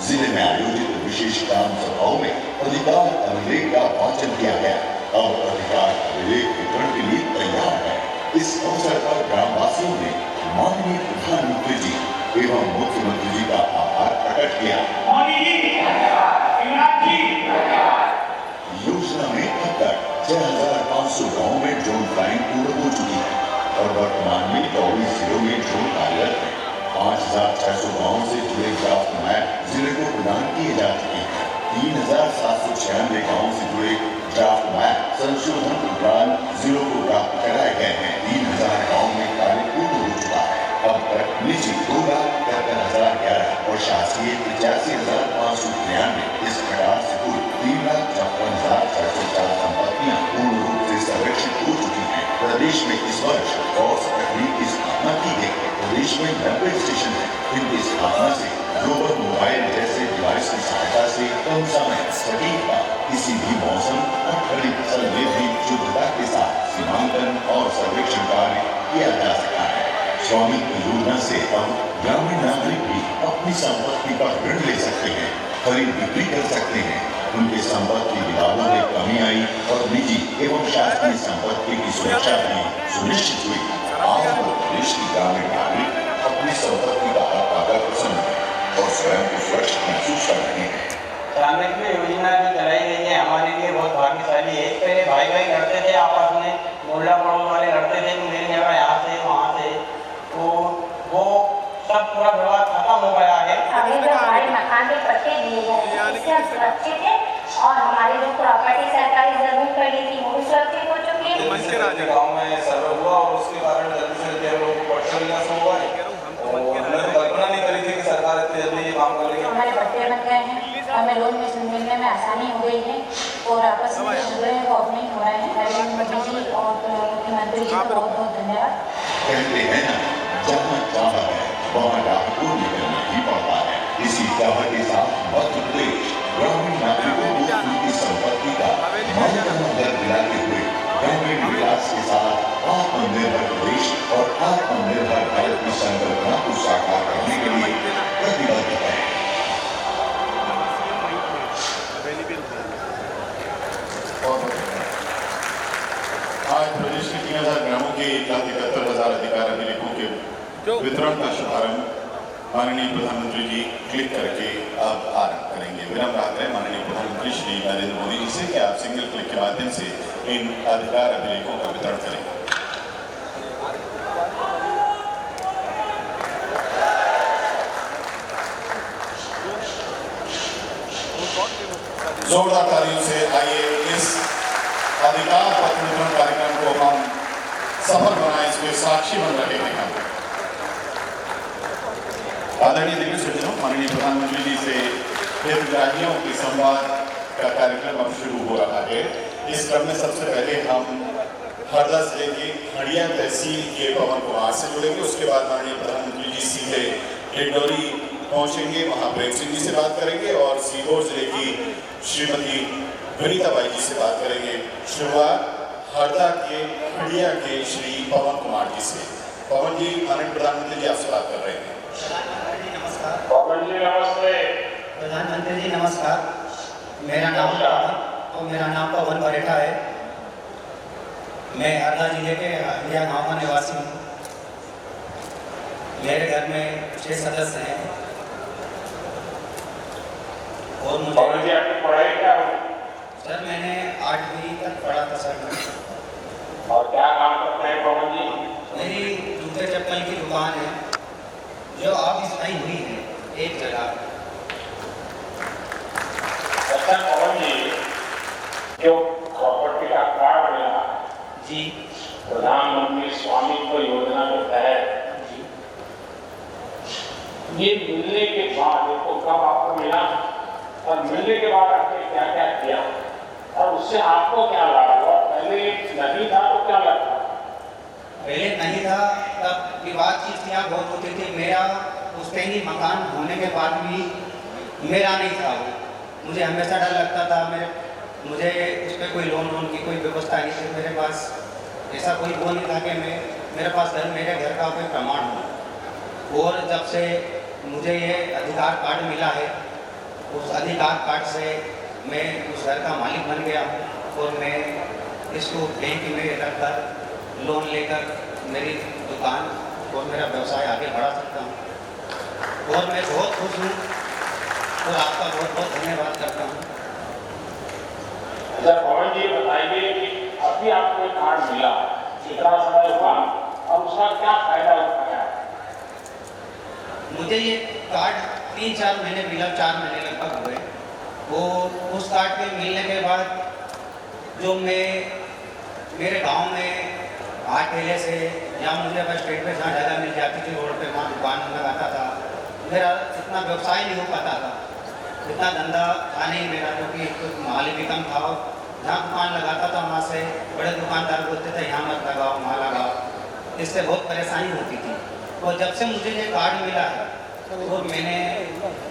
जिले में आयोजित विशेष ग्राम सभाओं में अधिकार अभिलेख का वाचन किया गया और अधिकार अभिलेख वितरण के लिए तैयार है। इस अवसर पर ग्रामवासियों ने माननीय प्रधानमंत्री जी एवं मुख्यमंत्री जी का आभार प्रकट किया। योजना में अब तक 6,500 गाँव में ड्रोन फ्लाइंग पूर्ण हो चुकी है और वर्तमान में 24 जिलों में ड्रोन कार्यरत है। 5,600 गाँव से जुड़े ड्राफ्ट मैप जिले को प्रदान किए जा चुके हैं। 3,796 गाँव से जुड़े ड्राफ्ट मैप संशोधन उपरांत जिलों को प्राप्त कराए गए हैं। 3,000 गाँव में कार्य पूर्ण हो चुका है। अब तक निजी 2,73,011 और शासकीय 85,593 इस प्रकार से कुल 3,54,604 संपत्तियां पूर्ण रूप से संरक्षित हो चुकी हैं। प्रदेश में इस वर्ष गौस तकनीक की स्थापना की गई। प्रदेश में 90 स्टेशन है। इनकी स्थापना से ग्लोबल मोबाइल जैसे डिवाइस की सहायता से कम समय सटीकता किसी भी मौसम और खड़ी फसल में भी शुद्धता के साथ सीमांकन और सर्वेक्षण कार्य किया जा सकता है। स्वामित्व योजना से अब ग्रामीण नागरिक भी अपनी संपत्ति पर ऋण ले सकते हैं, खरीद बिक्री कर सकते हैं। उनके संपत्ति विवादों में कमी आई और निजी एवं शासकीय संपत्ति की सुरक्षा भी सुनिश्चित हुई। आज प्रदेश की ग्रामीण नागरिक अपनी संपत्ति का हक पाकर प्रसन्न है और स्वयं को सुरक्षित महसूस कर रहे हैं। स्वामित्व योजना जो चलाई गई है हमारे लिए बहुत भाग्यशाली है। पहले भाई भाई लड़ते थे आपस में, मोहल्ला पड़ोस वाले लड़ते थे मेरी जगह यहाँ से वहाँ से, तो वो सब पूरा विवाद खत्म हो गया है। हमें जो हमारे मकान के पट्टे दिए गए इससे हम सुरक्षित है और हमारी जो प्रॉपर्टी सरकारी जमीन पड़ी थी वो भी सुरक्षित हो चुकी है। गाँव में सर्वे हुआ और उसके कारण जल्दी से जल्दी हम लोग पट्टे मिलना शुरू हुआ है और हमने कल्पना नहीं करी थी कि सरकार इतनी जल्दी ये काम करेगी। हमारे पट्टे बन गए हैं, हमें लोन में मिलने में आसानी हो गई है और आपस में झगड़े वो अब नहीं हो रहे हैं। मोदी जी और मुख्यमंत्री जी का बहुत बहुत धन्यवाद। कहते हैं ना, जहाँ चाह है वहाँ राह को निकलना ही पड़ता है। इसी चाह के साथ मध्य प्रदेश ग्रामीण नागरिकों को उनकी संपत्ति का मालिकाना हक दिलाते हुए ग्रामीण विकास के साथ आत्मनिर्भर प्रदेश और आत्मनिर्भर भारत की संकल्पना को साकार करने के लिए प्रतिबद्ध है। आज प्रदेश के 3,000 ग्रामों के 1,71,000 अधिकार अभिलेखों के वितरण का शुभारंभ माननीय प्रधानमंत्री जी क्लिक करके अब आरंभ करेंगे। विनम्र आग्रह है माननीय प्रधानमंत्री श्री नरेंद्र मोदी जी से कि आप सिंगल क्लिक के माध्यम से इन अधिकार अभिलेखों का वितरण करें। जोरदार तालियों से आइए इस अधिकार पत्र वितरण कार्यक्रम को हम सफल बनाए, इसमें साक्षी बन रहे हैं हम। आदरणीय दिव्य सज्जनों, माननीय प्रधानमंत्री जी से हितग्राहियों के संवाद का कार्यक्रम अब शुरू हो रहा है। इस क्रम में सबसे पहले हम हरदा जिले के खड़िया तहसील के पवन कुमार से जुड़ेंगे। उसके बाद माननीय प्रधानमंत्री जी सीधे डिंडोरी पहुंचेंगे, वहां प्रेम सिंह जी से बात करेंगे और सीहोर जिले की श्रीमती विनीता बाई जी से बात करेंगे। शुरुआत हरदा के खड़िया के श्री पवन कुमार जी से। पवन जी, माननीय प्रधानमंत्री जी आपसे बात कर रहे हैं। पवन जी नमस्ते। प्रधानमंत्री जी नमस्कार। मेरा नाम पवन बरेठा है। मैं हरदा जिले के हरिया गाँव का निवासी हूँ। मेरे घर में 6 सदस्य हैं और मुझे पवन जी आपकी पढ़ाई क्या हुई? सर मैंने 8वीं तक पढ़ा था सर मैं। और क्या काम करते हैं पवन जी? मेरी जूते चप्पल की दुकान है जो अब स्थायी हुई है एक जगह। अच्छा पवन जी, जो प्रॉपर्टी का कार्ड मिला जी प्रधानमंत्री स्वामित्व योजना के तहत, ये मिलने के बाद इसको कब आपको मिला और मिलने के बाद आपने क्या क्या किया और उससे आपको क्या लाभ हुआ? पहले नहीं था तो क्या लगता? पहले नहीं था तब विवाद चीज़ियाँ बहुत होती थी। मेरा उस पे ही मकान होने के बाद भी मेरा नहीं था वो। मुझे हमेशा डर लगता था। मुझे उस पर कोई लोन की कोई व्यवस्था नहीं थी मेरे पास। ऐसा कोई वो नहीं था कि मेरे पास मेरे घर का कोई प्रमाण हो। और जब से मुझे ये अधिकार कार्ड मिला है, उस अधिकार कार्ड से मैं उस घर का मालिक बन गया और मैं इसको बैंक में रखकर लोन लेकर मेरी दुकान और मेरा व्यवसाय आगे बढ़ा सकता हूँ। और मैं बहुत खुश हूँ और आपका बहुत बहुत धन्यवाद करता हूँ। अच्छा पवन जी बताइए कि अभी आपको एक कार्ड मिला, कितना समय हुआ और उसका क्या फायदा उठाया? मुझे ये कार्ड 3-4 महीने मिला, 4 महीने लगभग हुए। वो उस कार्ड के मिलने के बाद जो मैं मेरे गांव में ठेले से या मुझे बस स्टैंड पे जहाँ जगह मिल जाती थी रोड पे वहाँ दुकान लगाता था। मेरा इतना व्यवसाय नहीं हो पाता था, इतना धंधा था नहीं मेरा, क्योंकि माल भी कम था। जहाँ दुकान लगाता था वहाँ से बड़े दुकानदार बोलते थे यहाँ मत लगाओ वहाँ लगाओ, इससे बहुत परेशानी होती थी। और जब से मुझे ये कार्ड मिला है तो मैंने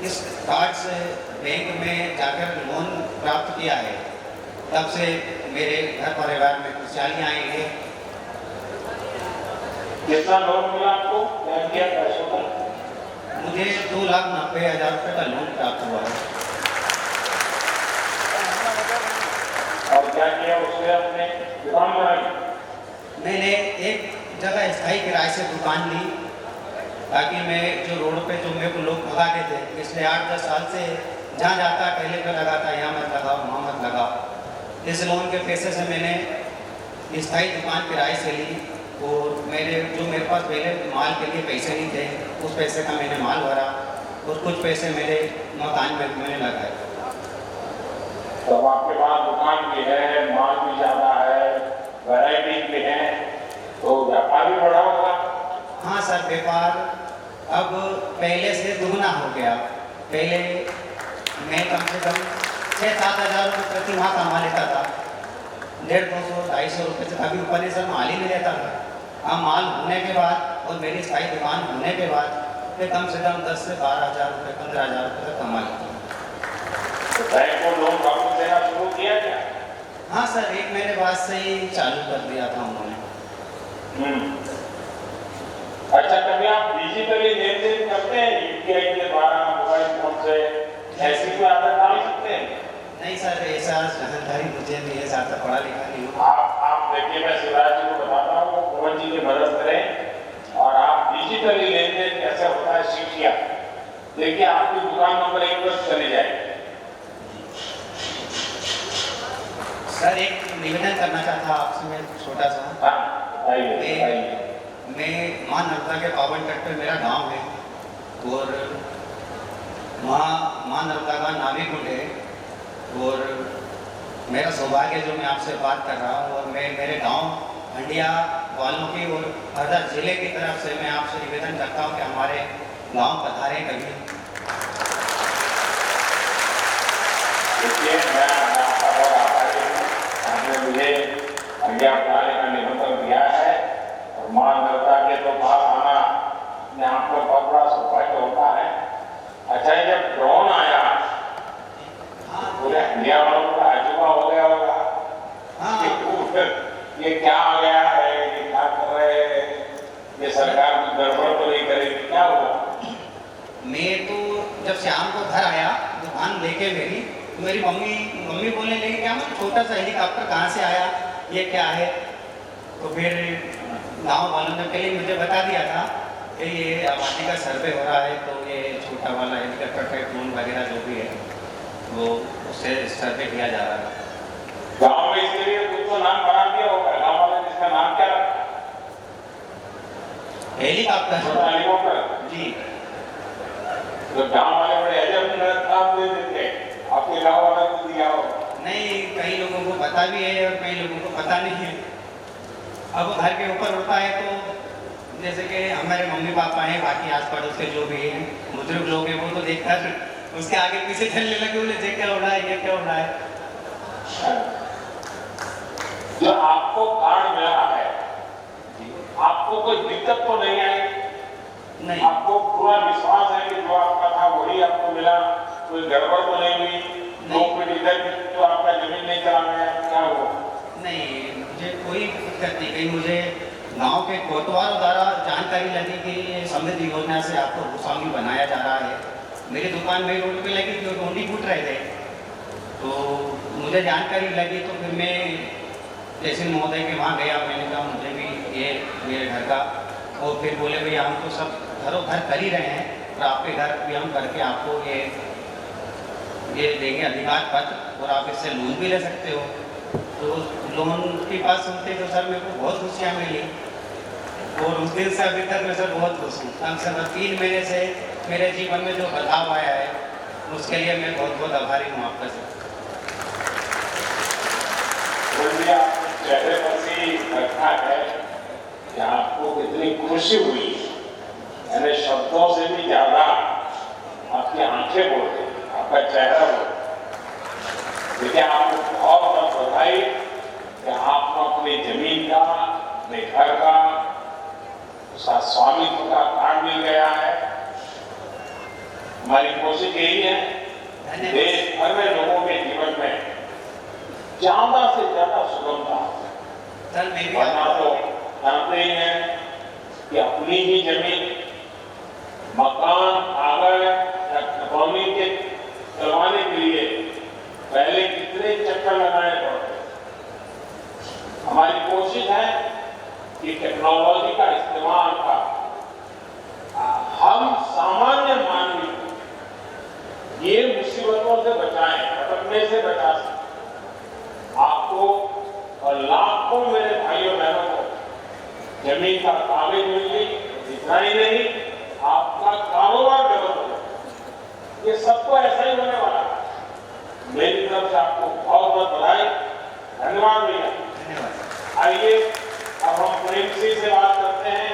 इस कार्ड से बैंक में जाकर लोन प्राप्त किया है, तब से मेरे घर परिवार में खुशहाली आई है। कितना लोन मिला आपको? क्या किया पैसों का? मुझे 2,90,000 रुपये का लोन प्राप्त हुआ है। और क्या किया उससे? अपने दुकान बनाई? मैंने एक जगह स्थायी किराए से दुकान ली ताकि मैं जो रोड पे जो मेरे को लोग भगाते थे, पिछले 8-10 साल से जहाँ जाता पहले पे लगाता यहाँ मत लगाओ वहाँ मत लगाओ। इस लोन के पैसे से मैंने स्थायी दुकान किराए से ली और मेरे पास पहले माल के लिए पैसे नहीं थे, उस पैसे का मैंने माल भरा और कुछ पैसे मेरे मकान में मैंने लगाए। तो आपके पास दुकान भी है, माल भी ज़्यादा है, वैरायटी भी है, तो व्यापार भी बढ़ा होगा? हाँ सर, व्यापार अब पहले से दुगना हो गया। पहले मैं कम से कम 6-7 हज़ार रुपये प्रति माह कमा लेता था। 150-200-250 रुपये से कभी ऊपर नहीं सर माल ही नहीं लेता था। अब माल होने के बाद और मेरी स्थायी दुकान होने के बाद मैं कम से कम 10 से 12 हज़ार रुपये 15 हज़ार रुपये तक कमा लेता हूँ। तो बैंक को लोन वापस देना शुरू किया क्या? हाँ सर, 1 महीने बाद से ही चालू कर दिया था उन्होंने। अच्छा, कभी आप डिजिटली लेन देन करते हैं यूपीआई के द्वारा मोबाइल फोन से? ऐसी कोई आदत डाल सकते हैं? नहीं सर, ऐसा जानकारी मुझे नहीं है, ज़्यादा पढ़ा लिखा नहीं हूँ। आप देखिए, मैं शिवराज जी को बताता हूँ, पवन जी की मदद करें और आप डिजिटली लेन देन कैसे होता है सीखिए। देखिए आपकी दुकान नंबर 1 पर चली जाएगी। सर एक निवेदन करना चाहता आपसे मैं छोटा सा। मैं माँ नर्मदा के पावन तट पे मेरा गांव है और माँ नर्मदा का नावी कुंड है और मेरा सौभाग्य जो मैं आपसे बात कर रहा हूँ और मैं मेरे गांव हंडिया वालों की और हरदा जिले की तरफ से मैं आपसे निवेदन करता हूँ कि हमारे गांव पधारें कभी। मुझे हंडिया पधारने का निमंत्रण दिया है और माँ नर्मदा के तो पास आना अपने आप में बहुत बड़ा सौभाग्य होता है। अच्छा, जब ड्रोन आया पूरे हंडिया वालों का अजूबा हो गया होगा। ये क्या आ गया है, ये क्या कर रहे हैं, ये सरकार गड़बड़ तो नहीं करेगी, क्या हुआ? मैं तो जब शाम को घर आया दुकान लेके मेरी मम्मी बोलने लगी क्या मैं छोटा सा हेलीकॉप्टर कहाँ से आया, ये क्या है? तो फिर गांव वालों ने पहले मुझे बता दिया था कि ये आबादी का सर्वे हो रहा है, तो ये छोटा वाला हेलीकॉप्टर का ड्रोन वगैरह जो भी है वो उससे सर्वे किया जा रहा है। गांव में इसके लिए कुछ तो नाम बना दिया होगा, गांव वाले ने इसका नाम क्या रखा? हेलीकॉप्टर जी। तो गांव वाले बड़े अजब नाम दे देते, आपके गांव वाले को दिया हो? नहीं, कई लोगों को पता भी है और कई लोगों को पता नहीं है। अब घर के ऊपर होता है तो जैसे कि हमारे मम्मी पापा हैं, बाकी आस पड़ोस के जो भी हैं बुजुर्ग लोग हैं, वो तो देखकर उसके आगे पीछे चलने लगे, बोले ये क्या हो रहा है, ये क्या हो रहा है। जो आपको कार्ड मिला है, आपको कोई दिक्कत तो नहीं आई? नहीं, आपको पूरा विश्वास है कि जो आपका था वही आपको मिला, कोई गड़बड़ तो नहीं हुई? दो फीट इधर तो आपका जमीन नहीं चला गया, क्या हुआ? नहीं, मुझे कोई दिक्कत नहीं। कहीं मुझे गांव के कोतवाल द्वारा जानकारी लगी कि ये समृद्धि योजना से आपको भूस्वामी बनाया जा रहा है। मेरी दुकान में रोड पे लगी जो रोटी फूट रहे थे, तो मुझे जानकारी लगी तो फिर मैं तहसील महोदय के वहाँ गया। मैंने कहा मुझे भी ये मेरे घर का, और फिर बोले भैया हम तो सब घरों घर कर ही रहे हैं और आपके घर भी हम करके आपको ये देंगे अधिकार पत्र, और आप इससे लोन भी ले सकते हो। तो लोन की बात सुनते तो सर मेरे को बहुत खुशियाँ मिली, और उस दिन से अभी तक मैं सर बहुत खुश हूँ। कम से कम 3 महीने से मेरे जीवन में जो बदलाव आया है उसके लिए मैं बहुत बहुत आभारी हूँ आपका सर। चेहरे पर से लगता है कि आपको कितनी खुशी हुई, यानी शब्दों से भी ज्यादा आपकी आंखें बोलते, आपका चेहरा बोलते। देखिए, आपको बहुत बहुत बधाई कि आपको अपनी जमीन का, अपने घर का, उसका स्वामित्व का कार्ड मिल गया है। हमारी कोशिश यही है देश भर में लोगों के जीवन में ज्यादा से ज्यादा सुगमता। वरना तो जानते ही हैं कि अपनी ही जमीन, मकान, कागज या खतौनी के करवाने के लिए पहले कितने चक्कर लगाने पड़ते। हमारी कोशिश है कि टेक्नोलॉजी का इस्तेमाल कर हम सामान्य मानवी ये मुसीबतों से बचाएं, भटकने से बचा सकें। आपको और लाखों मेरे भाइयों बहनों को जमीन का कागज मिल गई, इतना ही नहीं आपका कारोबार डेवलप हो, ये सबको ऐसा ही होने वाला है। मेरी तरफ से आपको बहुत बहुत बधाई, धन्यवाद भैया। आइए अब हम प्रेम सिंह से बात करते हैं।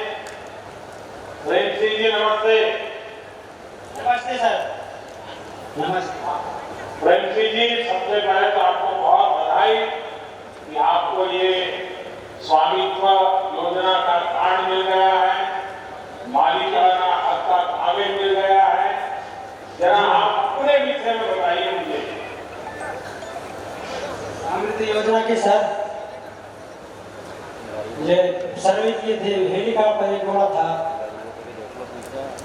प्रेम सिंह जी नमस्ते। नमस्ते सर। नमस्ते प्रेम सिंह जी, सबसे पहले तो आपको बहुत बधाई कि आपको ये स्वामित्व योजना का कार्ड मिल गया है, मालिकाना हक का कागज मिल गया है। जरा आप अपने विषय में बताइए मुझे। समृद्धि योजना के साथ ये सर्वे किए थे, हेलीकॉप्टर एक बड़ा था,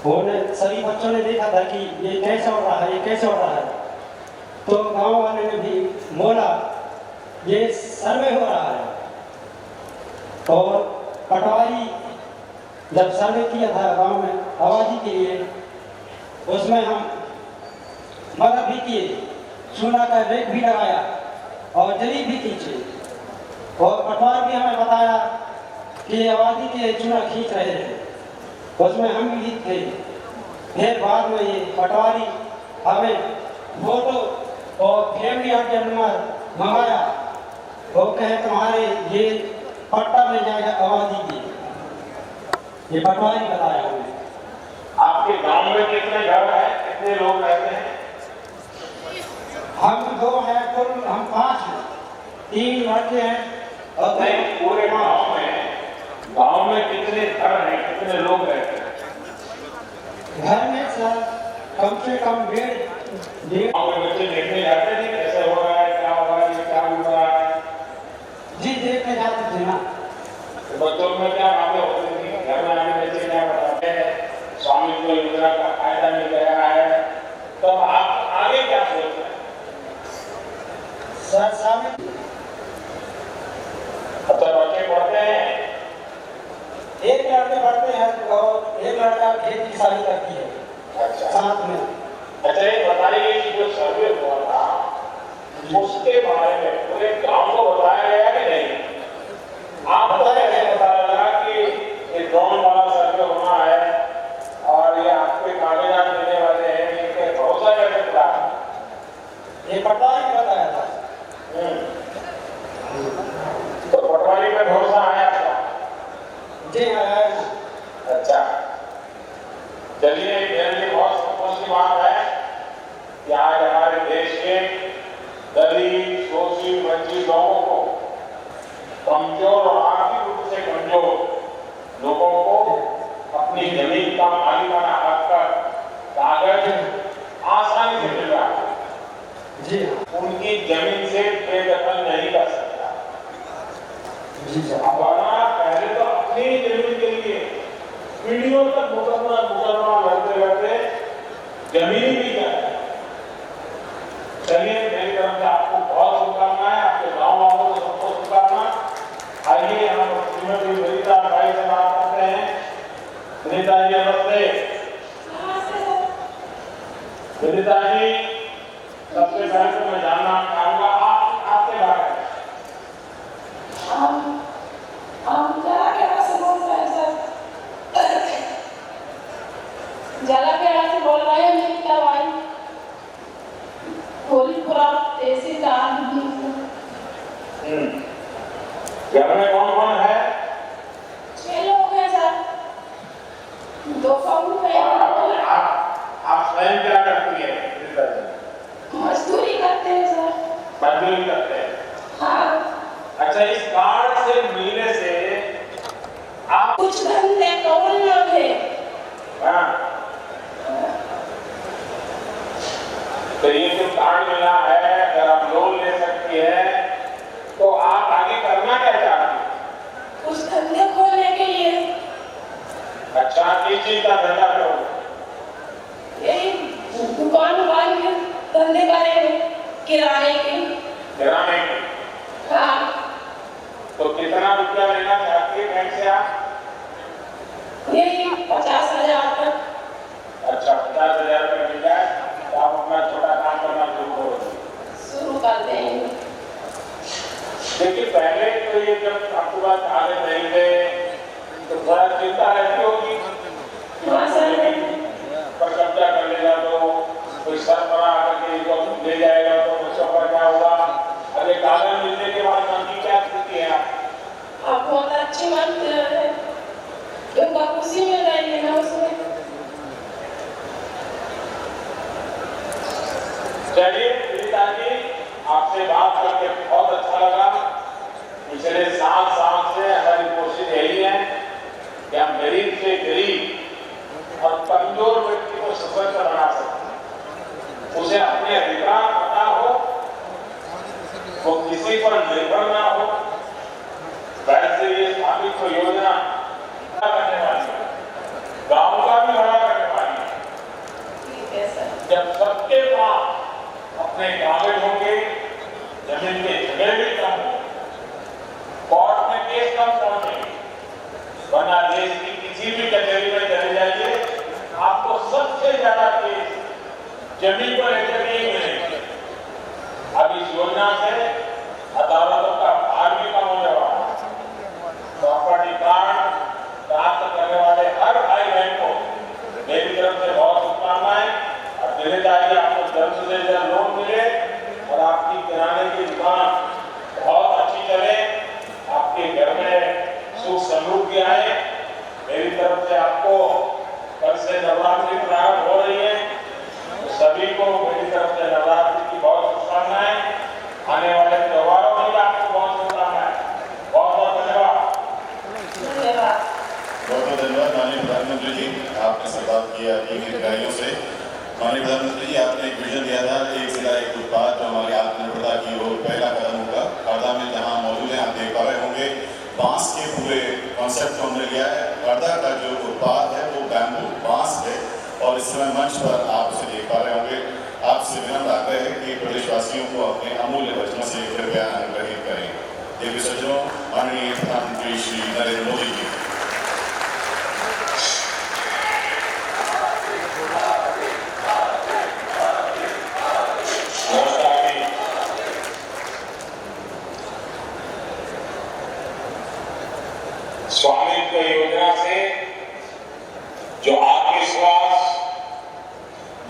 उन्होंने सभी बच्चों ने देखा था कि ये कैसे हो रहा है, ये कैसे हो रहा है। तो गांव वाले ने भी बोला ये सर्वे हो रहा है, और पटवारी जब सर्वे किया था गांव में आबादी के लिए, उसमें हम मदद भी किए, चूना का रेट भी लगाया और जली भी खींचे, और पटवार भी हमें बताया कि आबादी के चूना खींच रहे थे, उसमें हम भी थे। फिर बाद में ये पटवारी हमें फोटो और फैमिली नंबर मंगाया, वो कहे तुम्हारे ये पट्टा मिल जाएगा आबादी के, ये पटवारी बताया हमें। आपके गांव में कितने घर हैं, कितने लोग रहते हैं? हम 2 हैं, कुल हम 5 हैं, 3 लड़के हैं और नहीं, पूरे गांव में कितने घर हैं, कितने लोग रहते हैं? घर में सर कम से कम 1.5 गांव में बच्चे देखने जाते थे कैसे हो रहा है, क्या हो रहा है, क्या हो रहा है? जी देखने जाते थे ना। तो बच्चों में क्या बातें होती थी, घर में आने बच्चे क्या बताते हैं, स्वामित्व योजना का फायदा मिल गया है, तो आप आगे क्या सोचते हैं? सर स्वामित्व बच्चे पढ़ते हैं, एक लड़के पढ़ते हैं और एक लड़का खेत की शादी करती है। अच्छा साथ में। अच्छा, ये बताइए कि जो सर्वे हुआ था उसके बारे में पूरे गांव को बताया गया कि नहीं? आपको कैसे पता लगा कि ये ड्रोन वाला सर्वे होना है और ये आपके कागजात देने वाले हैं, इनके भरोसा कैसे पड़ा? ये पटवारी ने बताया था। तो पटवारी में भरोसा आया आपका? जी आया। अच्छा, चलिए, मेरे लिए बहुत संतोष की बात है कि आज हमारे देश के दलित, शोषित, वंचित लोगों को, कमजोर और आर्थिक रूप से कमजोर लोगों को अपनी जमीन का मालिकाना हक का कागज आसानी से मिल रहा है। जी उनकी जमीन से बेदखल नहीं कर सकता। जी हमारा पहले तो अपनी जमीन के लिए पीढ़ियों तक मुकदमा लड़ते जमीन भी जाए। चलिए, मेरी तरफ से आपको बहुत शुभकामनाएं, आपके गाँव वालों को सबको शुभकामनाएं। आइए हम श्रीमती वनिता भाई से बात करते हैं। वनिता जी नमस्ते। वनिता जी, सबसे पहले तो मैं जानना चाहूंगा आपके बारे में। हम जलाखेड़ा से बोल रहे हैं सर। जलाखेड़ा से बोल रहे हैं। मेरी दवाई होलीपुरा तहसीलदार। घर में कौन कौन है? 6 लोग हैं सर। 2 बहू हैं। आप स्वयं क्या करती है? मजदूरी करते हैं सर। मजदूरी करते हैं। हाँ। अच्छा, इस कार्ड से मिलने से आप कुछ धंधे कौन लोग है? हाँ। तो ये जो कार्ड मिला है, अगर आप लोन ले सकती है तो आप आगे करना क्या चाहती हैं? कुछ धंधे खोलने के लिए। अच्छा, किस चीज का धंधा करोगे? यही दुकान के धंधे करेंगे, किराने के। किराने के? हाँ। तो कितना रुपया लेना चाहती है बैंक से आप? यही 50,000 तक। अच्छा, 50,000 रुपये मिल जाए तो आप अपना छोटा काम करना शुरू कर देंगे। देखिए, पहले तो ये जब आपके पास कागज नहीं थे तो बड़ा चिंता रहती होगी पर कब्जा कर लेगा तो कोई सरबराह आकर के ले जाएगा तो बच्चों पर क्या होगा? अरे कागज मिलने के बाद मन की क्या स्थिति है? आप बहुत अच्छी मानते हैं, उनका खुशी मिल रही है ना उसमें। चलिए प्रीता जी, आपसे बात करके बहुत अच्छा लगा। पिछले 7 साल से हमारी कोशिश यही है कि हम गरीब से गरीब और कमजोर व्यक्ति को सशक्त बना सकते, उसे अपने अधिकार पता हो, वो किसी पर निर्भर ना हो। वैसे ये स्थापित को योजना करने वाली है, गांव का भी भला करने वाली है। जब सबके पास अपने कागज होंगे, जमीन के झगड़े भी कम होंगे, कोर्ट में केस कम पहुंचेंगे, वरना देश की किसी भी कचहरी में चले जाइए, आपको सबसे ज्यादा केस जमीन को लेकर के ही मिलेंगे। अब इस योजना से अदालतों का भार भी कम होने वाला है। प्रॉपर्टी कार्ड प्राप्त करने वाले हर भाई बहन को मेरी तरफ से बहुत शुभकामनाएं। और दिल्ली चाहिए आपको जल्द से जल्द लोन मिले और आपकी किराने की दुकान बहुत अच्छी चले, आपके घर में सुख समृद्धि आए। मेरी तरफ से आपको कल से नवरात्रि प्रारंभ हो रही है, तो सभी को मेरी तरफ से नवरात्रि की बहुत शुभकामनाएं। आने वाले त्योहारों में भी आपको बहुत शुभकामनाएं। बहुत बहुत धन्यवाद। बहुत बहुत धन्यवाद माननीय प्रधानमंत्री जी, आपने संवाद किया इन हितग्राहियों से। माननीय प्रधानमंत्री जी, आपने एक विजन दिया था, एक जिला एक उत्पाद, जो हमारी आत्मनिर्भरता की ओर पहला कदम होगा। हरदा में जहाँ मौजूद है, आप देख पा रहे होंगे, बांस के पूरे कॉन्सेप्ट को हमने लिया है। हरदा का जो उत्पाद है वो बैम्बू बांस है और इस समय मंच पर आप उसे देख पा रहे होंगे। आपसे विनम्र आग्रह है कि प्रदेशवासियों को अपने अमूल्य वचनों से कृपया अनुग्रहित करें। देवी सज्जनों, माननीय प्रधानमंत्री श्री नरेंद्र मोदी जी।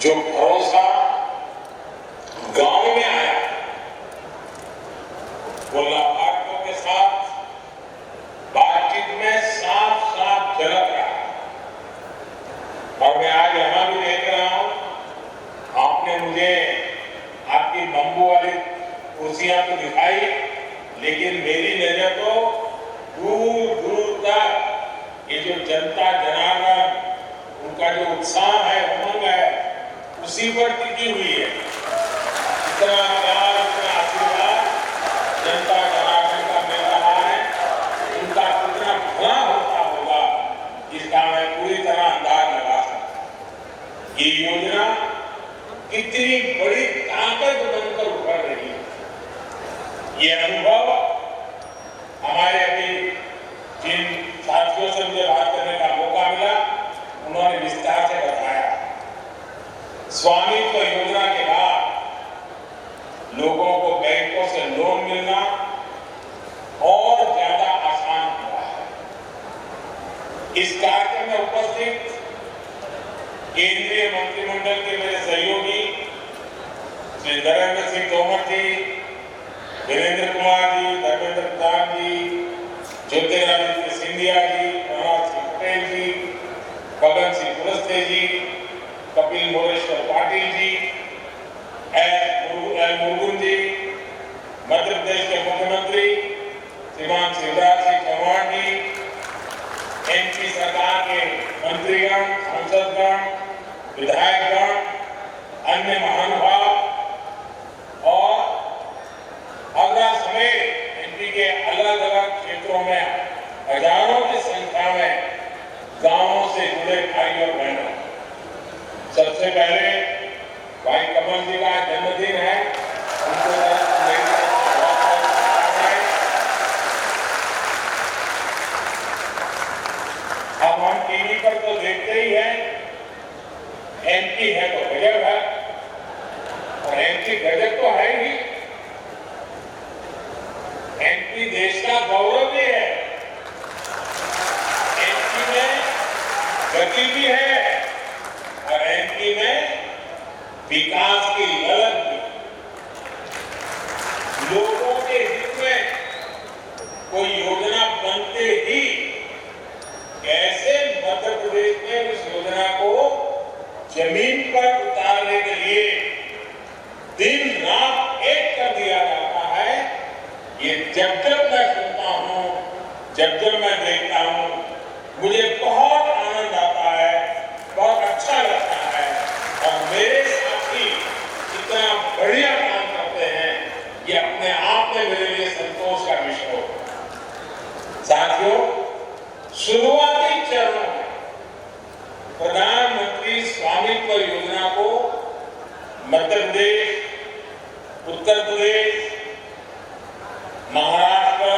जो भरोसा गांव में आया वो लाभार्थियों के साथ बातचीत में साफ साफ झलक रहा है। और मैं आज यहां भी देख रहा हूं, आपने मुझे आपकी बम्बू वाली कुर्सियां तो दिखाई, लेकिन मेरी नजर तो दूर दूर तक ये जो जनता जनार्दन, उनका जो उत्साह है, उमंग है, उसी पर टिकी हुई है। इतना प्यार, इतना आशीर्वाद जनता जनार्दन का मिल रहा है, उनका कितना भला होता होगा, इसका मैं पूरी तरह अंदाज लगा सकता हूं। ये योजना कितनी बड़ी ताकत बनकर उभर रही है, ये अनुभव हमारे अभी जिन साथियों से मुझे बात करने का मौका मिला, उन्होंने विस्तार से बताया। स्वामित्व योजना के बाद लोगों को बैंकों से लोन मिलना और ज्यादा आसान हुआ है। इस कार्यक्रम में उपस्थित केंद्रीय मंत्रिमंडल के मेरे सहयोगी श्री नरेंद्र सिंह तोमर जी, वीरेंद्र कुमार जी, धर्मेंद्र प्रधान जी, ज्योतिरादित्य सिंधिया जी, प्रहलाद सिंह पटेल जी, गगन सिंह कुलस्ते जी, कपिल मोरेश्वर पाटिल जी, एल मुरुगन जी, मध्य प्रदेश के मुख्यमंत्री श्रीमान शिवराज सिंह चौहान जी, एमपी सरकार के मंत्रीगण, सांसदगण, विधायकगण, अन्य महानुभाव और आगरा समेत एमपी के अलग अलग क्षेत्रों में हजारों की संख्या में गांवों से जुड़े भाई और बहनों, सबसे पहले भाई कमल जी का जन्मदिन है, उनको अब हम टीवी पर तो देखते ही हैं, एमपी है तो गजब है, और एमपी गजब तो है ही, एमपी देश का गौरव भी है, एमपी में गति भी है और एमपी में विकास की ललक भी। लोगों के हित में कोई योजना बनते ही कैसे मध्य प्रदेश में इस योजना को जमीन पर उतारने के लिए दिन रात एक कर दिया जाता है, ये जब जब मैं सुनता हूं, जब जब मैं देखता हूं, मुझे बहुत आनंद आता है, बहुत अच्छा लगता है। और मेरे साथी इतना बढ़िया काम करते हैं, ये अपने आप में मेरे लिए संतोष का विषय हो। साथियों, शुरुआती चरणों में प्रधानमंत्री स्वामित्व योजना को मध्य प्रदेश, उत्तर प्रदेश, महाराष्ट्र,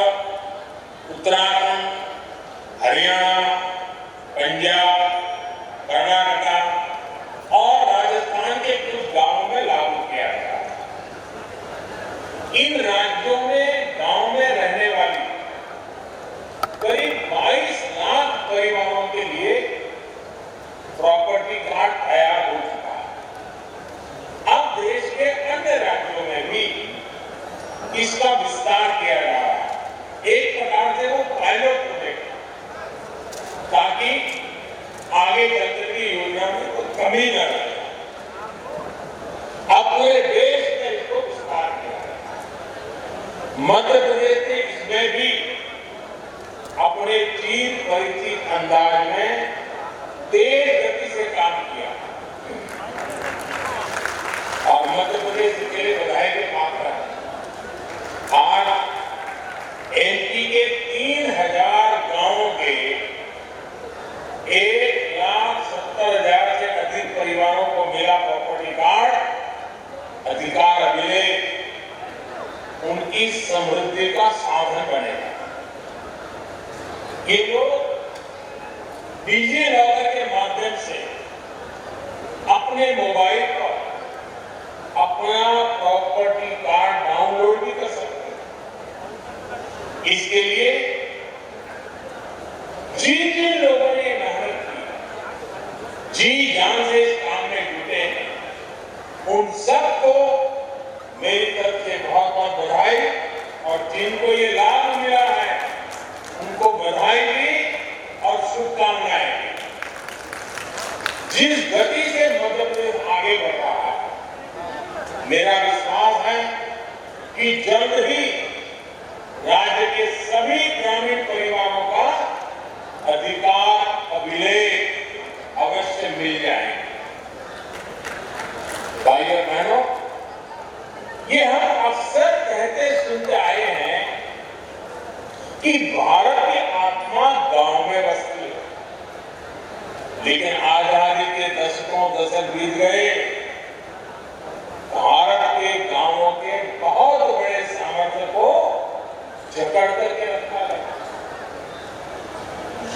उत्तराखंड, हरियाणा, पंजाब, कर्नाटक और राजस्थान के कुछ गांवों में लागू किया गया। इन राज्यों में गांव में रहने वाली करीब 22 लाख परिवारों के लिए प्रॉपर्टी कार्ड तैयार हो चुका है। अब देश के अन्य राज्यों में भी इसका विस्तार किया जा रहा है। एक प्रकार से वो पायलट प्रोजेक्ट, ताकि आगे चलकर की योजना में कोई कमी न रहे। अब पूरे देश में इसको विस्तार किया है। मध्य प्रदेश ने इसमें भी अपने चीर परिचित अंदाज में तेज गति से काम किया और मध्य प्रदेश के लिए बधाई के पात्र है। आज एमपी के 3000 गांवों के 1,70,000 से अधिक परिवारों को मिला प्रॉपर्टी कार्ड। अधिकार अभिलेख उनकी समृद्धि का साधन बनेगा। ये लोग डिजी लॉकर के माध्यम से अपने मोबाइल पर अपना प्रॉपर्टी कार्ड डाउनलोड भी कर सकते हैं। इसके लिए जिन लोगों ने मेहनत की, जी जान से इस काम में जुटे हैं, जिनको ये लाभ मिला है उनको बधाई दी और शुभकामनाएं दी। जिस गति से मध्य प्रदेश आगे बढ़ रहा है, मेरा विश्वास है कि जल्द ही राज्य के सभी ग्रामीण परिवारों का अधिकार अभिलेख अवश्य मिल जाएंगे। भाइयों और बहनों, ये हम अक्सर कहते सुनते आए हैं कि भारत की आत्मा गांव में बसती है, लेकिन आजादी के दशक बीत गए, भारत के गांवों के बहुत बड़े सामर्थ्य को जकड़ करके रखा है।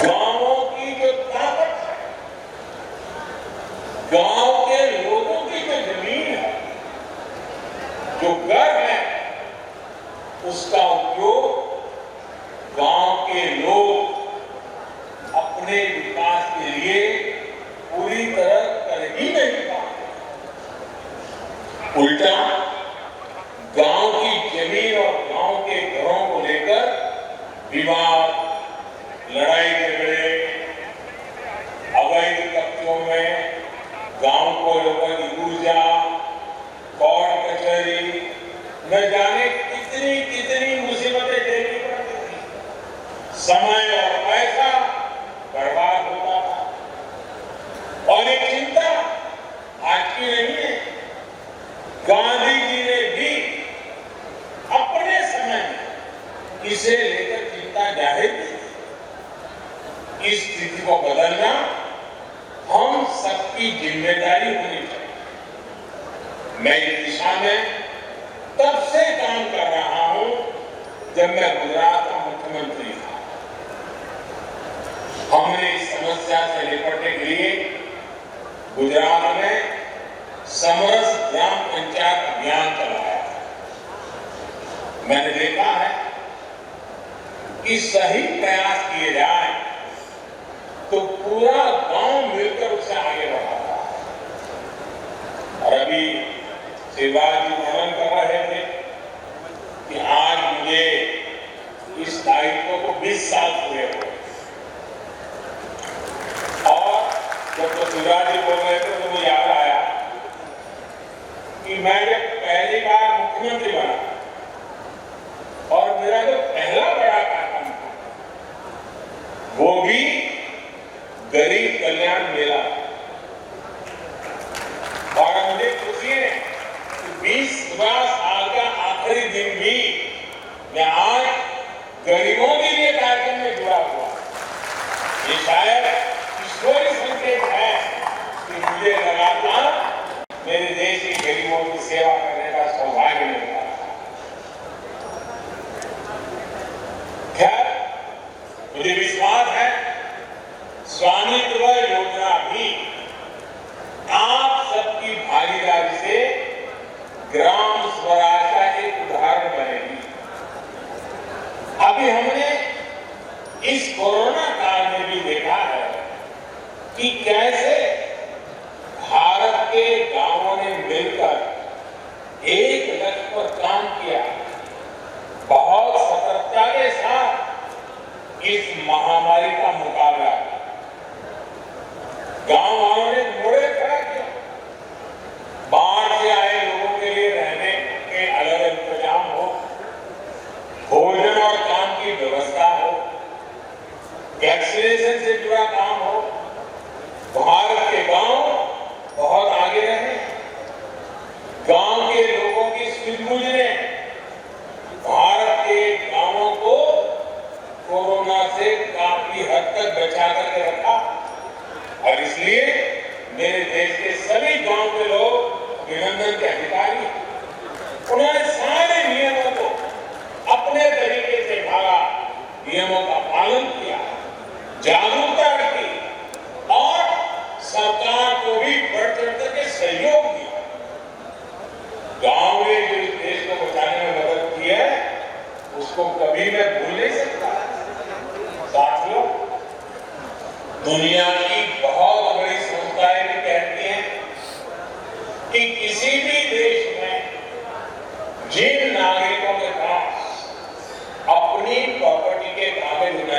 गांवों की जो ताकत है, गांव के लोगों की जो जमीन है, जो घर है, उसका उपयोग गांव के लोग अपने विकास के लिए पूरी तरह कर ही नहीं पाते। उल्टा गांव की जमीन और गांव के घरों को लेकर विवाद, लड़ाई झगड़े, अवैध कब्जों में गांव को लोगों की ऊर्जा, कोर्ट कचहरी, न जाने कितनी कितनी मुसीबतें झेलनी पड़ती थी, समय और पैसा बर्बाद होता था। और ये चिंता आज की नहीं है, गांधी जी ने भी अपने समय में इसे लेकर चिंता जाहिर की। इस स्थिति को बदलना हम सबकी जिम्मेदारी होनी चाहिए। मैं इस दिशा में तब से काम कर रहा हूं जब मैं गुजरात का मुख्यमंत्री था। हमने इस समस्या से निपटने के लिए गुजरात में समरस ग्राम पंचायत अभियान चलाया। मैंने देखा है कि सही प्रयास किए जाए तो पूरा गांव मिलकर उससे आगे बढ़ाता है। और अभी शिवराज जी वर्णन कर रहे थे कि आज मुझे इस दायित्व को 20 साल पूरे हुए। और जब तो शिवराज जी बोल रहे थे तो मुझे याद आया कि मैं जब पहली बार मुख्यमंत्री बना और मेरा जो पहला बड़ा कार्यक्रम था वो भी गरीब कल्याण मेला, और मुझे खुशी है कि 20 साल का आखिरी दिन भी मैं आज गरीबों के लिए कार्यक्रम में जुड़ा हुआ। ये शायद ईश्वरीय संकेत है कि मुझे लगातार मेरे देश के गरीबों की सेवा करने का सौभाग्य मिलता है। खैर, मुझे विश्वास है स्वामित्व योजना भी आप सबकी भागीदारी से ग्राम स्वराज का एक उदाहरण बनेगी। अभी हमने इस कोरोना काल में भी देखा है कि कैसे भारत के गांवों ने मिलकर एक लक्ष्य पर काम किया, बहुत सतर्कता के साथ इस महामारी का मुकाबला किया। गांव वालों ने मोड़े खड़ा किया, बाढ़ से आए लोगों के लिए रहने के अलग इंतजाम हो, भोजन और काम की व्यवस्था हो, वैक्सीनेशन से जुड़ा काम हो। भारत के गांव बहुत आगे रहे। गांव के लोगों की सूझबूझ ने भारत के गांवों को कोरोना से काफी हद तक बचा करके रखा। और इसलिए मेरे देश के सभी गांव के लोग अभिनंदन के अधिकारी, उन्होंने सारे नियमों को अपने तरीके से भागा, नियमों का पालन किया, जागरूकता रखी और सरकार को भी बढ़ चढ़ करके सहयोग दिया। गांव ने जो इस देश को बचाने में मदद की है उसको कभी मैं भूल नहीं सकता। साथियों, दुनिया की बहुत बड़ी संस्थाएं भी कहती हैं कि किसी भी देश में जिन नागरिकों के पास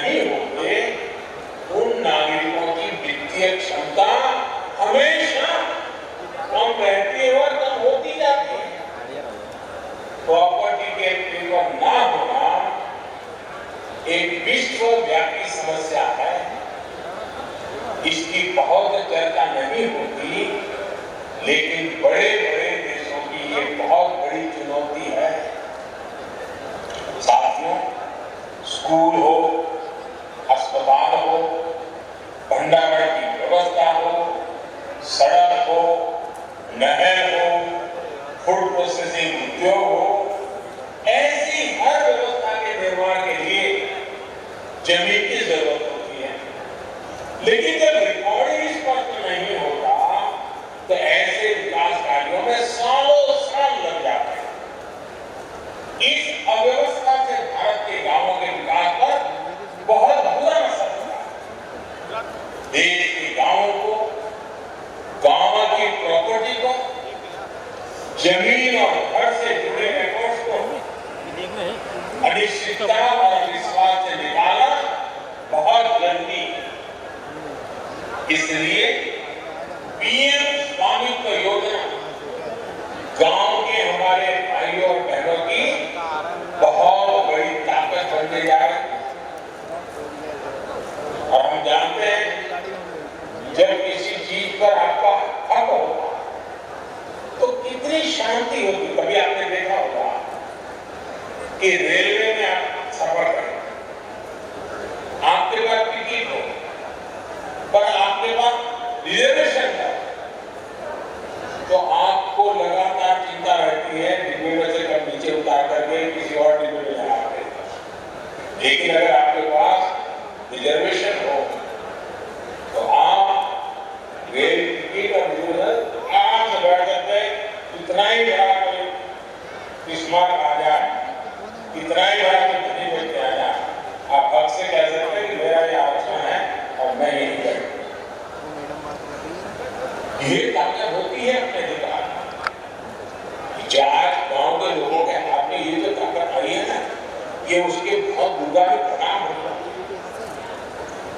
नहीं होते, उन नागरिकों की वित्तीय क्षमता हमेशा कम रहती है और कम होती जाती है। प्रॉपर्टी के पेपर ना होना एक विश्वव्यापी समस्या है। इसकी बहुत चर्चा नहीं होती, लेकिन बड़े बड़े देशों की ये बहुत बड़ी चुनौती है। साथियों, स्कूल हो, अस्पताल हो, भंडारण की व्यवस्था हो, सड़क हो, नहर हो, फूड प्रोसेसिंग उद्योग हो, ऐसी हर व्यवस्था के निर्माण के लिए जमीन की जरूरत होती है। लेकिन जब रिकॉर्ड ही स्पष्ट नहीं होता तो ऐसे विकास कार्यों में सालों साल लग जाते हैं। इस अव्यवस्था से भारत के गांवों के विकास पर बहुत बुरा असर पड़ा है। देश के गांवों को, गांव की प्रॉपर्टी को, जमीन और घर से जुड़े रिकॉर्ड्स को अनिश्चितता और विश्वास से निकाला बहुत जरूरी है। इसलिए पीएम स्वामित्व योजना गांव के हमारे भाइयों और बहनों की बहुत बड़ी ताकत बनने जा रही है। और हम जानते हैं, जब किसी चीज पर आपका हक होगा तो कितनी शांति होगी। कभी आपने देखा होगा कि रेलवे में आप सफर करें, आपके पास टिकट हो पर आपके पास रिजर्वेशन है, तो आपको लगातार चिंता रहती है डिब्बे में से कब नीचे उतार करके किसी और डिब्बे में लगा दें। लेकिन अगर आपके पास रिजर्वेशन हो तो आप रेल टिकट और आराम से बैठ सकते हैं। इतना ही बड़ा कोई स्मार्ट आ जाए, इतना ही बड़ा कोई धनी व्यक्ति आ जाए, आप हक से कह सकते हैं कि मेरा ये आरक्षण है और मैं यही करूँ। ये ताकत होती है अपने अधिकार की। आज गांव के लोगों के हाथ में ये जो ताकत आई है ना, ये उसके बहुत दूरगामी परिणाम होगा।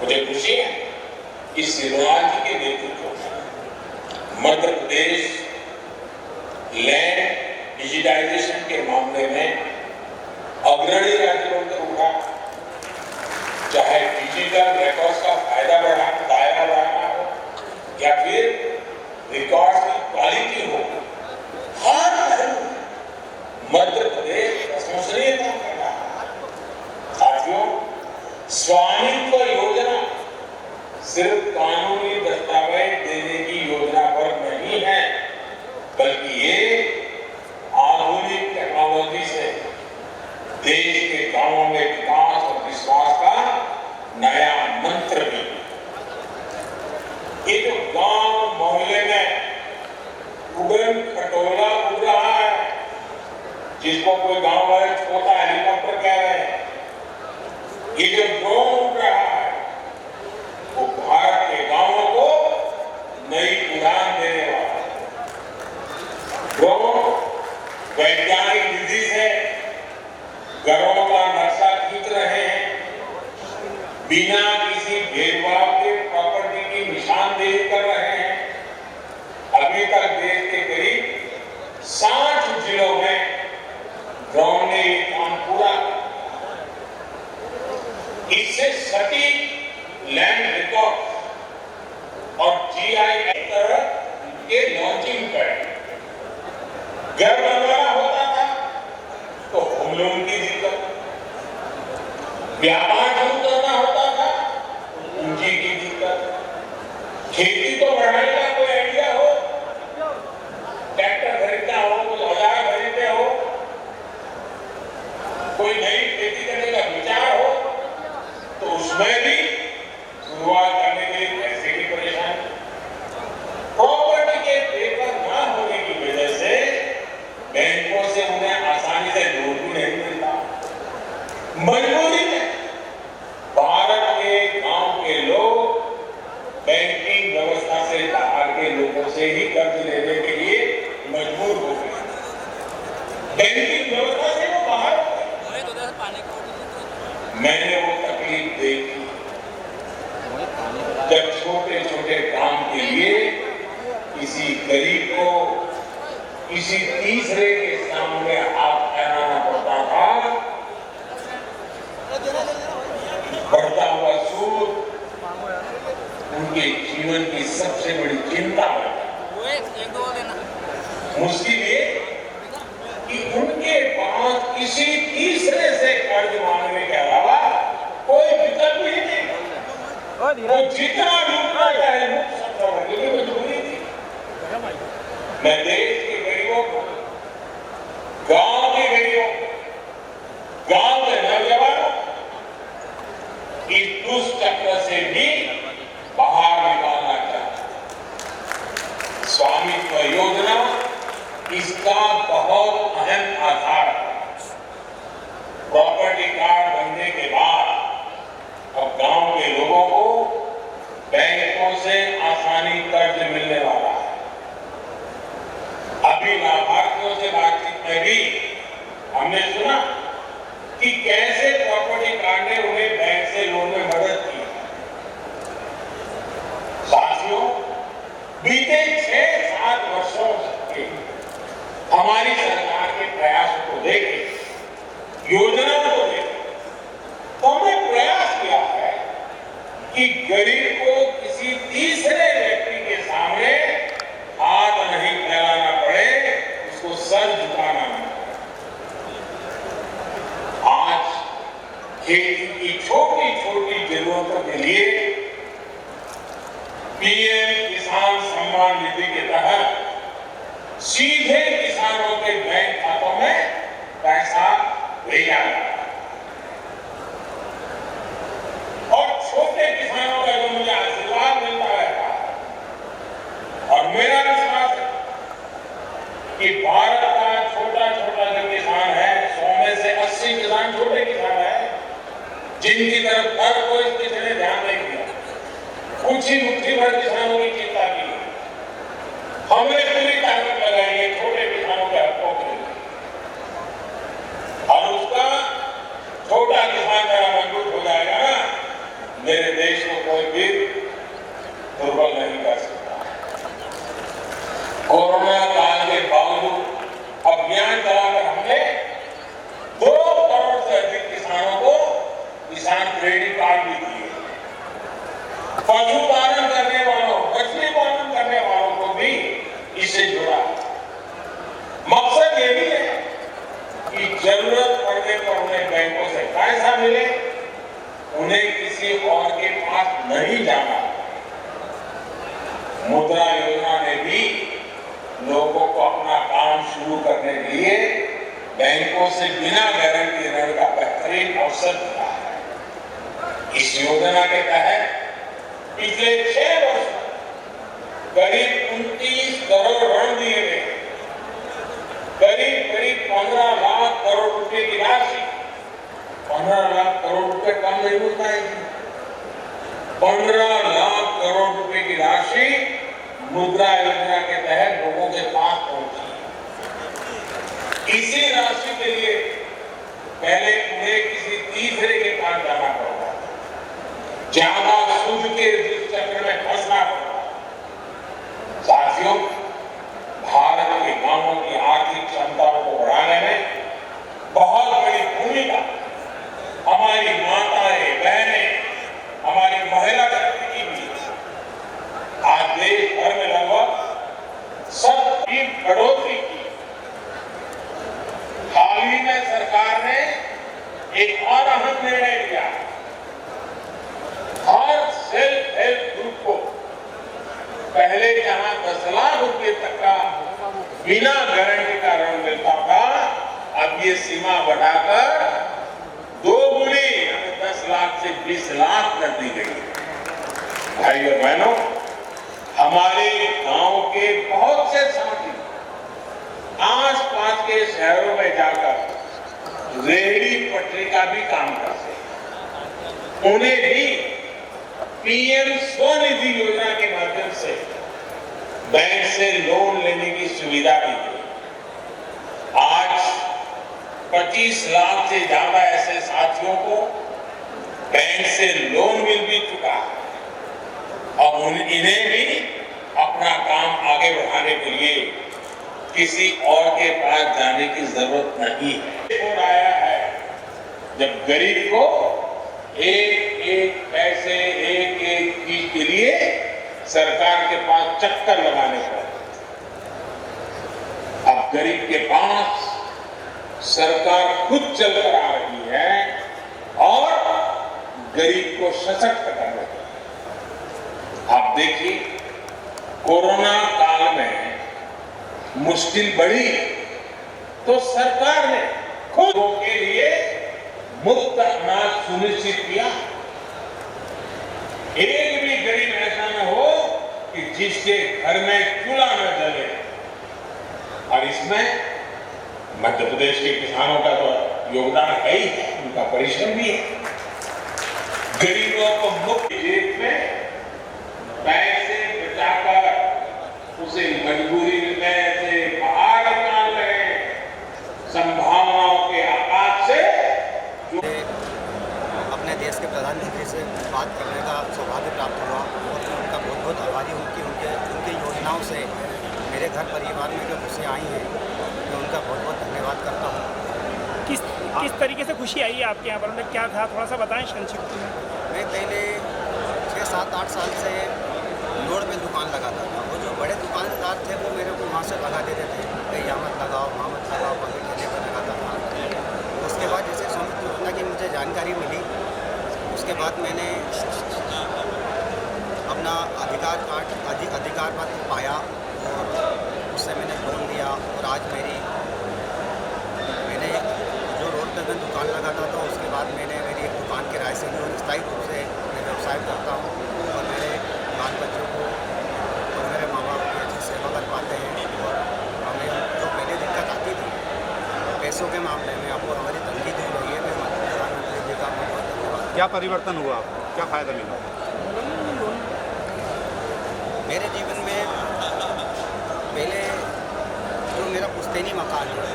मुझे खुशी है कि शिवराज जी के नेतृत्व में मध्य प्रदेश लैंड डिजिटाइजेशन के मामले में अग्रणी राज्य बनकर उठा। चाहे डिजिटल रिकॉर्ड्स का फायदा दायरा बढ़ाना हो या फिर रिकॉर्ड्स की क्वालिटी हो, हर पहलू मध्य प्रदेश प्रशंसनीय काम कर रहा है। साथियों, स्वामित्व योजना सिर्फ कानूनी दस्तावेज देने की योजना पर नहीं है, बल्कि ये आधुनिक टेक्नोलॉजी से देश के गांवों में विकास और विश्वास का नया मंत्र भी। ये जो गांव मोहल्ले में उड़न खटोला उड़ रहा है, जिसको कोई गांव वाले छोटा हेलीकॉप्टर कह रहे हैं, ये जो ड्रोन उड़ रहा है, वो भारत के गांवों को नई उड़ान देने वाला है। ड्रोन वैज्ञानिक विधि से घरों का नक्शा खींच रहे हैं, बिना किसी भेदभाव के प्रॉपर्टी की निशानदेही कर रहे हैं। अभी तक देश के करीब 60 जिलों में ड्रोन ने ये काम पूरा किया। इससे सटीक लैंड रिकॉर्ड और जीआई के लॉन्चिंग पर घर बनवाना होता था तो होम लोन की दिक्कत, व्यापार शुरू करना होता था पूंजी की दिक्कत, खेती को बढ़ाने का कोई आइडिया हो, ट्रैक्टर खरीदना हो, कोई औजार खरीदने हो, कोई नई खेती करने का विचार हो, तो उसमें भी शुरुआत करने के लिए पैसे की परेशानी। प्रॉपर्टी के पेपर ना होने की वजह से बैंकों से उन्हें आसानी से लोन भी नहीं मिलता। मजबूरी में भारत के गांव के लोग बैंकिंग व्यवस्था से बाहर के लोगों से ही कर्ज लेने के लिए मजबूर हो गए। बैंकिंग व्यवस्था से वो बाहर हो गए। मैंने वो तकलीफ देखी गरीब को किसी तीसरे के सामने हाथ फैलाना पड़ता था, बढ़ता हुआ सूद उनके जीवन की सबसे बड़ी चिंता है। मुश्किल ये कि उनके पास किसी तीसरे से कर्ज मांगने के अलावा कोई विकल्प ही नहीं। वो जितना लूटना चाहे लूट सकता है, लेकिन मजबूरी थी। मैं देश के गरीबों को, गांव के गरीबों को, गांव के नौजवानों इस दुष्चक्र से भी बाहर निकालना चाहता। स्वामित्व योजना इसका बहुत अहम आधार है। प्रॉपर्टी कार्ड बनने के बाद अब गांव के लोगों को बैंकों से आसानी कर्ज मिलने वाला है। अभी लाभार्थियों से बातचीत में भी हमने सुना कि कैसे प्रॉपर्टी कार्ड ने उन्हें बैंक से लोन में मदद की। साथियों, बीते 6-7 वर्षों से हमारी सरकार के प्रयासों को देखें, योजनाओं को देखें, तो हमने प्रयास किया है कि गरीब को किसी तीसरे व्यक्ति के सामने हाथ नहीं फैलाना पड़े, उसको सर झुकाना नहीं पड़े। आज खेती की छोटी छोटी जरूरतों के लिए पीएम किसान सम्मान निधि के तहत सीधे किसानों के बैंक खातों में पैसा भेजा जाता है। और छोटे किसानों का जो मुझे आशीर्वाद मिलता रहता है, और मेरा विश्वास है कि भारत का छोटा छोटा जो किसान है, 100 में से 80 किसान छोटे किसान है, जिनकी तरफ हर कोई किसी ने ध्यान नहीं दिया। कुछ ही मुट्ठी भर किसानों की चिंता की। हमने पूरी ताकत लगाई है छोटे किसानों के हकों के लिए, और उसका छोटा किसान जरा मजबूत हो जाएगा ना, मेरे देश को कोई भी दुर्बल नहीं कर सकता। कोरोना काल के बावजूद अभियान चलाकर हमने 2 करोड़ से अधिक किसानों को किसान क्रेडिट कार्ड भी दिए। पशुपालन करने वालों, मछली पालन करने वालों को भी इससे जुड़ा। मकसद ये भी है कि जरूरत पड़ने पर उन्हें बैंकों से पैसा मिले, उन्हें किसी और के पास नहीं जाना। मुद्रा योजना ने भी लोगों को अपना काम शुरू करने के लिए बैंकों से बिना गारंटी ऋण का बेहतरीन अवसर दिया है। इस योजना के तहत पिछले 6 वर्ष करीब 29 करोड़ ऋण दिए गए। करीब 15 लाख करोड़ रुपए की राशि, 15 लाख करोड़ रुपए कम नहीं हो पाएगी। 15 लाख करोड़ रुपए की राशि मुद्रा योजना के तहत लोगों के पास पहुंची। इसी राशि के लिए पहले उन्हें किसी तीसरे के पास जाना पड़ता, ज्यादा सूद के चक्र में फंसना पड़ता। साथियों, भारत के गांवों की आर्थिक क्षमताओं को बढ़ाने में बहुत बड़ी भूमिका हमारी माताएं, बहनें, हमारी महिला शक्ति की भी। आज देश भर में लगभग 70 बढ़ोतरी की। हाल ही में सरकार ने एक और अहम निर्णय लिया। हर सेल्फ हेल्प ग्रुप को पहले जहां 10 लाख रुपए तक का बिना गारंटी का ऋण मिलता था, अब ये सीमा बढ़ाकर 2 गुनी 10 लाख से 20 लाख कर दी गई है। भाई और बहनों, हमारे गांव के बहुत से साथी आस-पास के शहरों में जाकर रेहड़ी पटरी का भी काम करते हैं। उन्हें भी पीएम स्वनिधि योजना के माध्यम से बैंक से लोन लेने की सुविधा दी गई। आज 25 लाख से ज्यादा ऐसे साथियों को बैंक से लोन मिल भी चुका है। अब इन्हें भी अपना अपना काम आगे बढ़ाने के लिए किसी और के पास जाने की जरूरत नहीं है। और आया है जब गरीब को एक एक पैसे एक एक चीज के लिए सरकार के पास चक्कर लगाने पड़े। अब गरीब के पास सरकार खुद चलकर आ रही है और गरीब को सशक्त कर रही है। आप देखिए कोरोना काल में मुश्किल बढ़ी तो सरकार ने खुद के लिए मुफ्त अनाज सुनिश्चित किया। एक भी गरीब ऐसा न हो कि जिसके घर में चूल्हा न जले। और इसमें मध्य प्रदेश के किसानों का तो योगदान है ही है, उनका परिश्रम भी है। गरीबों को मुफ्त जेब में पैसे बचाकर उसे मजबूरी में से बाहर निकाल रहे संभावनाओं के आकाश से अपने देश के प्रधानमंत्री से बात करने का सौभाग्य प्राप्त हुआ और मैं उनका बहुत बहुत आभारी हूँ कि उनकी योजनाओं से मेरे घर परिवार में जो खुशी आई हैं मैं उनका बहुत बहुत धन्यवाद करता हूँ। किस तरीके से खुशी आई है आपके यहाँ पर, क्या था थोड़ा सा बताएं संक्षिप्त में। मैं पहले 6, 7, 8 साल से रोड पे दुकान लगाता था और जो बड़े दुकानदार थे वो मेरे को वहाँ से लगा देते थे, भाई यहाँ मत लगाओ वहाँ मत लगाओ, पब्लिक ठेले पर लगाता था। उसके बाद जैसे स्वामित्व योजना की मुझे जानकारी मिली उसके बाद मैंने अपना अधिकार पत्र पाया और उससे मैंने लोन लिया और आज मैंने जो रोड पर मैं दुकान लगाता था उसके बाद मैंने मेरी एक दुकान किराए से ली और स्थायी रूप से मैं व्यवसाय करता हूँ और मेरे बाल बच्चों को और मेरे माँ बाप की अच्छी सेवा कर पाते हैं। और हमें जो पहले दिक्कत आती थी पैसों के मामले में आपको हमारी तंगी दूर रही है। मैं प्रधानमंत्री जी का बहुत धन्यवाद। क्या परिवर्तन हुआ आपको, क्या फ़ायदा मिला? मेरे जीवन में पहले जो मेरा पुश्तैनी मकान है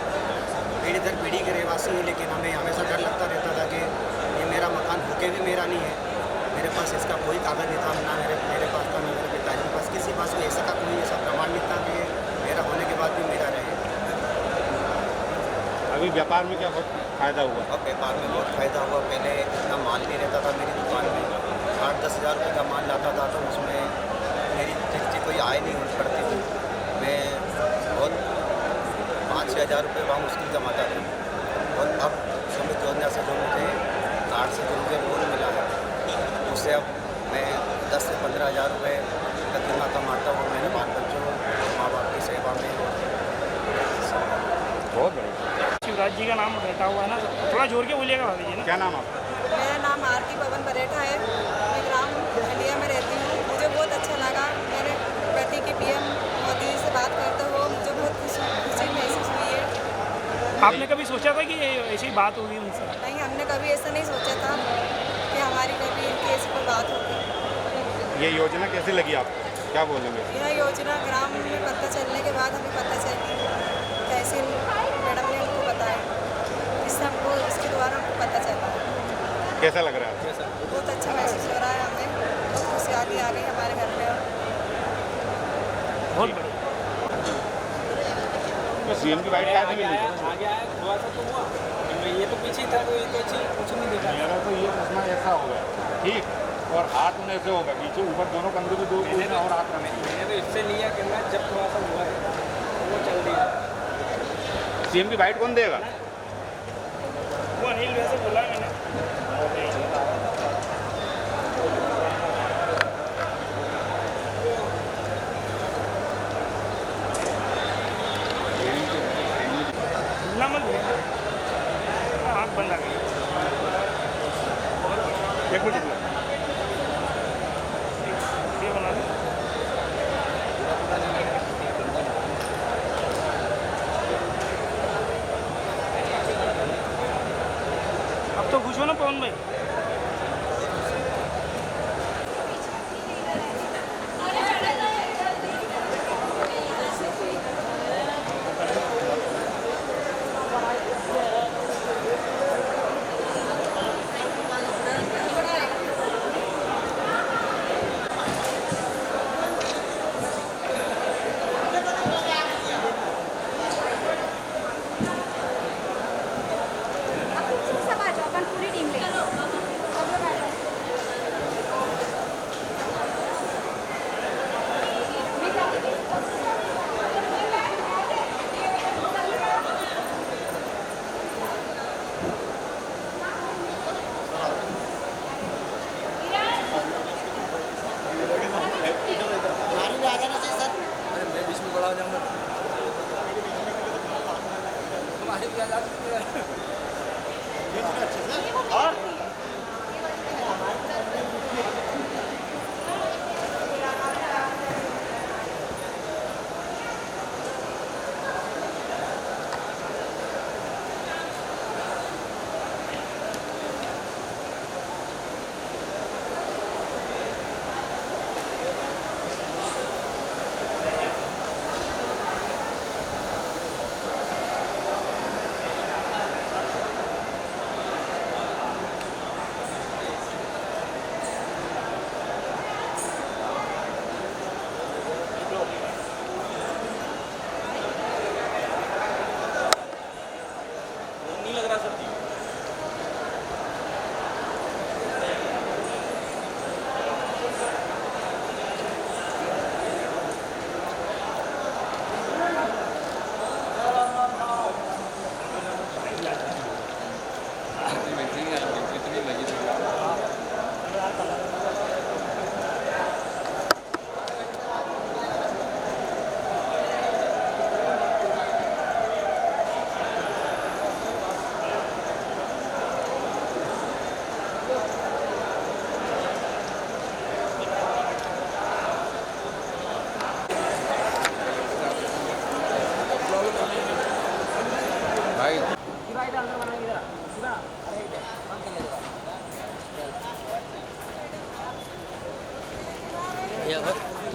पीढ़ी दर पीढ़ी के रहवासी हूँ, लेकिन हमें हमेशा डर लगता रहता था कि ये मेरा मकान होके भी मेरा नहीं है। मेरे पास इसका कोई कागज नहीं था, ना मेरे पास था, ना मेरे पिताजी के पास, किसी पास ऐसा का कोई ऐसा प्रमाण नहीं था कि मेरा होने के बाद भी मेरा रहे। अभी व्यापार में क्या बहुत फ़ायदा हुआ? अब व्यापार में बहुत फ़ायदा हुआ। पहले इतना माल नहीं रहता था मेरी दुकान में, 8-10 हज़ार रुपये का माल लाता था तो उसमें मेरी जितनी कोई आय नहीं हो पड़ती थी। मैं बहुत 5-6 हज़ार रुपये वहाँ मुश्किल कमाता था। और अब स्वामित्व योजना से जो मुझे कार्ड से जो मुझे लोन मिला है उससे अब मैं 10 से 15 हज़ार रुपये प्रति माह कमाता हूँ। मैंने बाल बच्चों माँ बाप की सेवा में बहुत बढ़िया। शिवराज जी का नाम बैठा हुआ है ना, थोड़ा जोर के बोलिएगा भाभी जी ना। क्या नाम आपका? मेरा नाम आरती पवन बरेठा है। मैं ग्राम हंडिया में रहती हूँ। मुझे बहुत अच्छा लगा मेरे पति की पीएम मोदी से बात करते हुए मुझे बहुत खुशी महसूस हुई है। आपने कभी सोचा था कि ऐसी बात होगी उनसे? नहीं, हमने कभी ऐसा नहीं सोचा था कि हमारी कभी इनकी ऐसी कोई बात होगी। ये योजना कैसी लगी आपको, क्या बोलेंगे? यह योजना ग्राम में पता चलने के बाद हमें पता चली, तहसील मैडम ने हमको बताया, इससे हमको इसके द्वारा हमको पता चला। कैसा लग रहा है? बहुत अच्छा महसूस हो रहा है हमें, बहुत खुशहाली आ गई हमारे घर में। बहुत बढ़िया। सीएम की बाइट आगे मिली आ गया है थोड़ा सा तो हुआ, ये तो पीछे था तो ये तो कुछ नहीं देखा। मेरा तो ये प्रश्न ऐसा हो गया, ठीक, और हाथ में ऐसे होगा, नीचे ऊपर दोनों कंधों पे 2 और हाथ करने। मैंने तो इससे लिया कि मैं जब थोड़ा सा हुआ है वो चल दिया। सीएम की बाइट कौन देगा? वो अनिल वैसे बोला मैंने। आँख बंद आ गई। एक मिनट ये बना दो। अब तो खुश हो ना पवन भाई?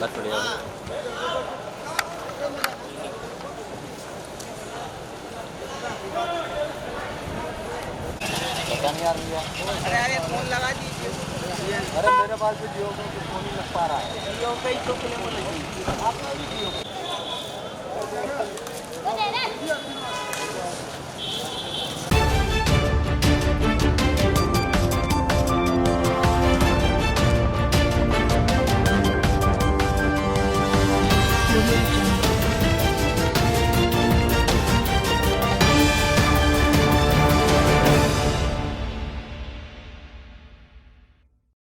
बस बढ़िया पता नहीं यार अरे अरे फोन लगा दीजिए। अरे मेरे पास भी जियो का फोन नहीं लग पा रहा है। जियो पे ही तो फिल्म लगी। आपका भी जियो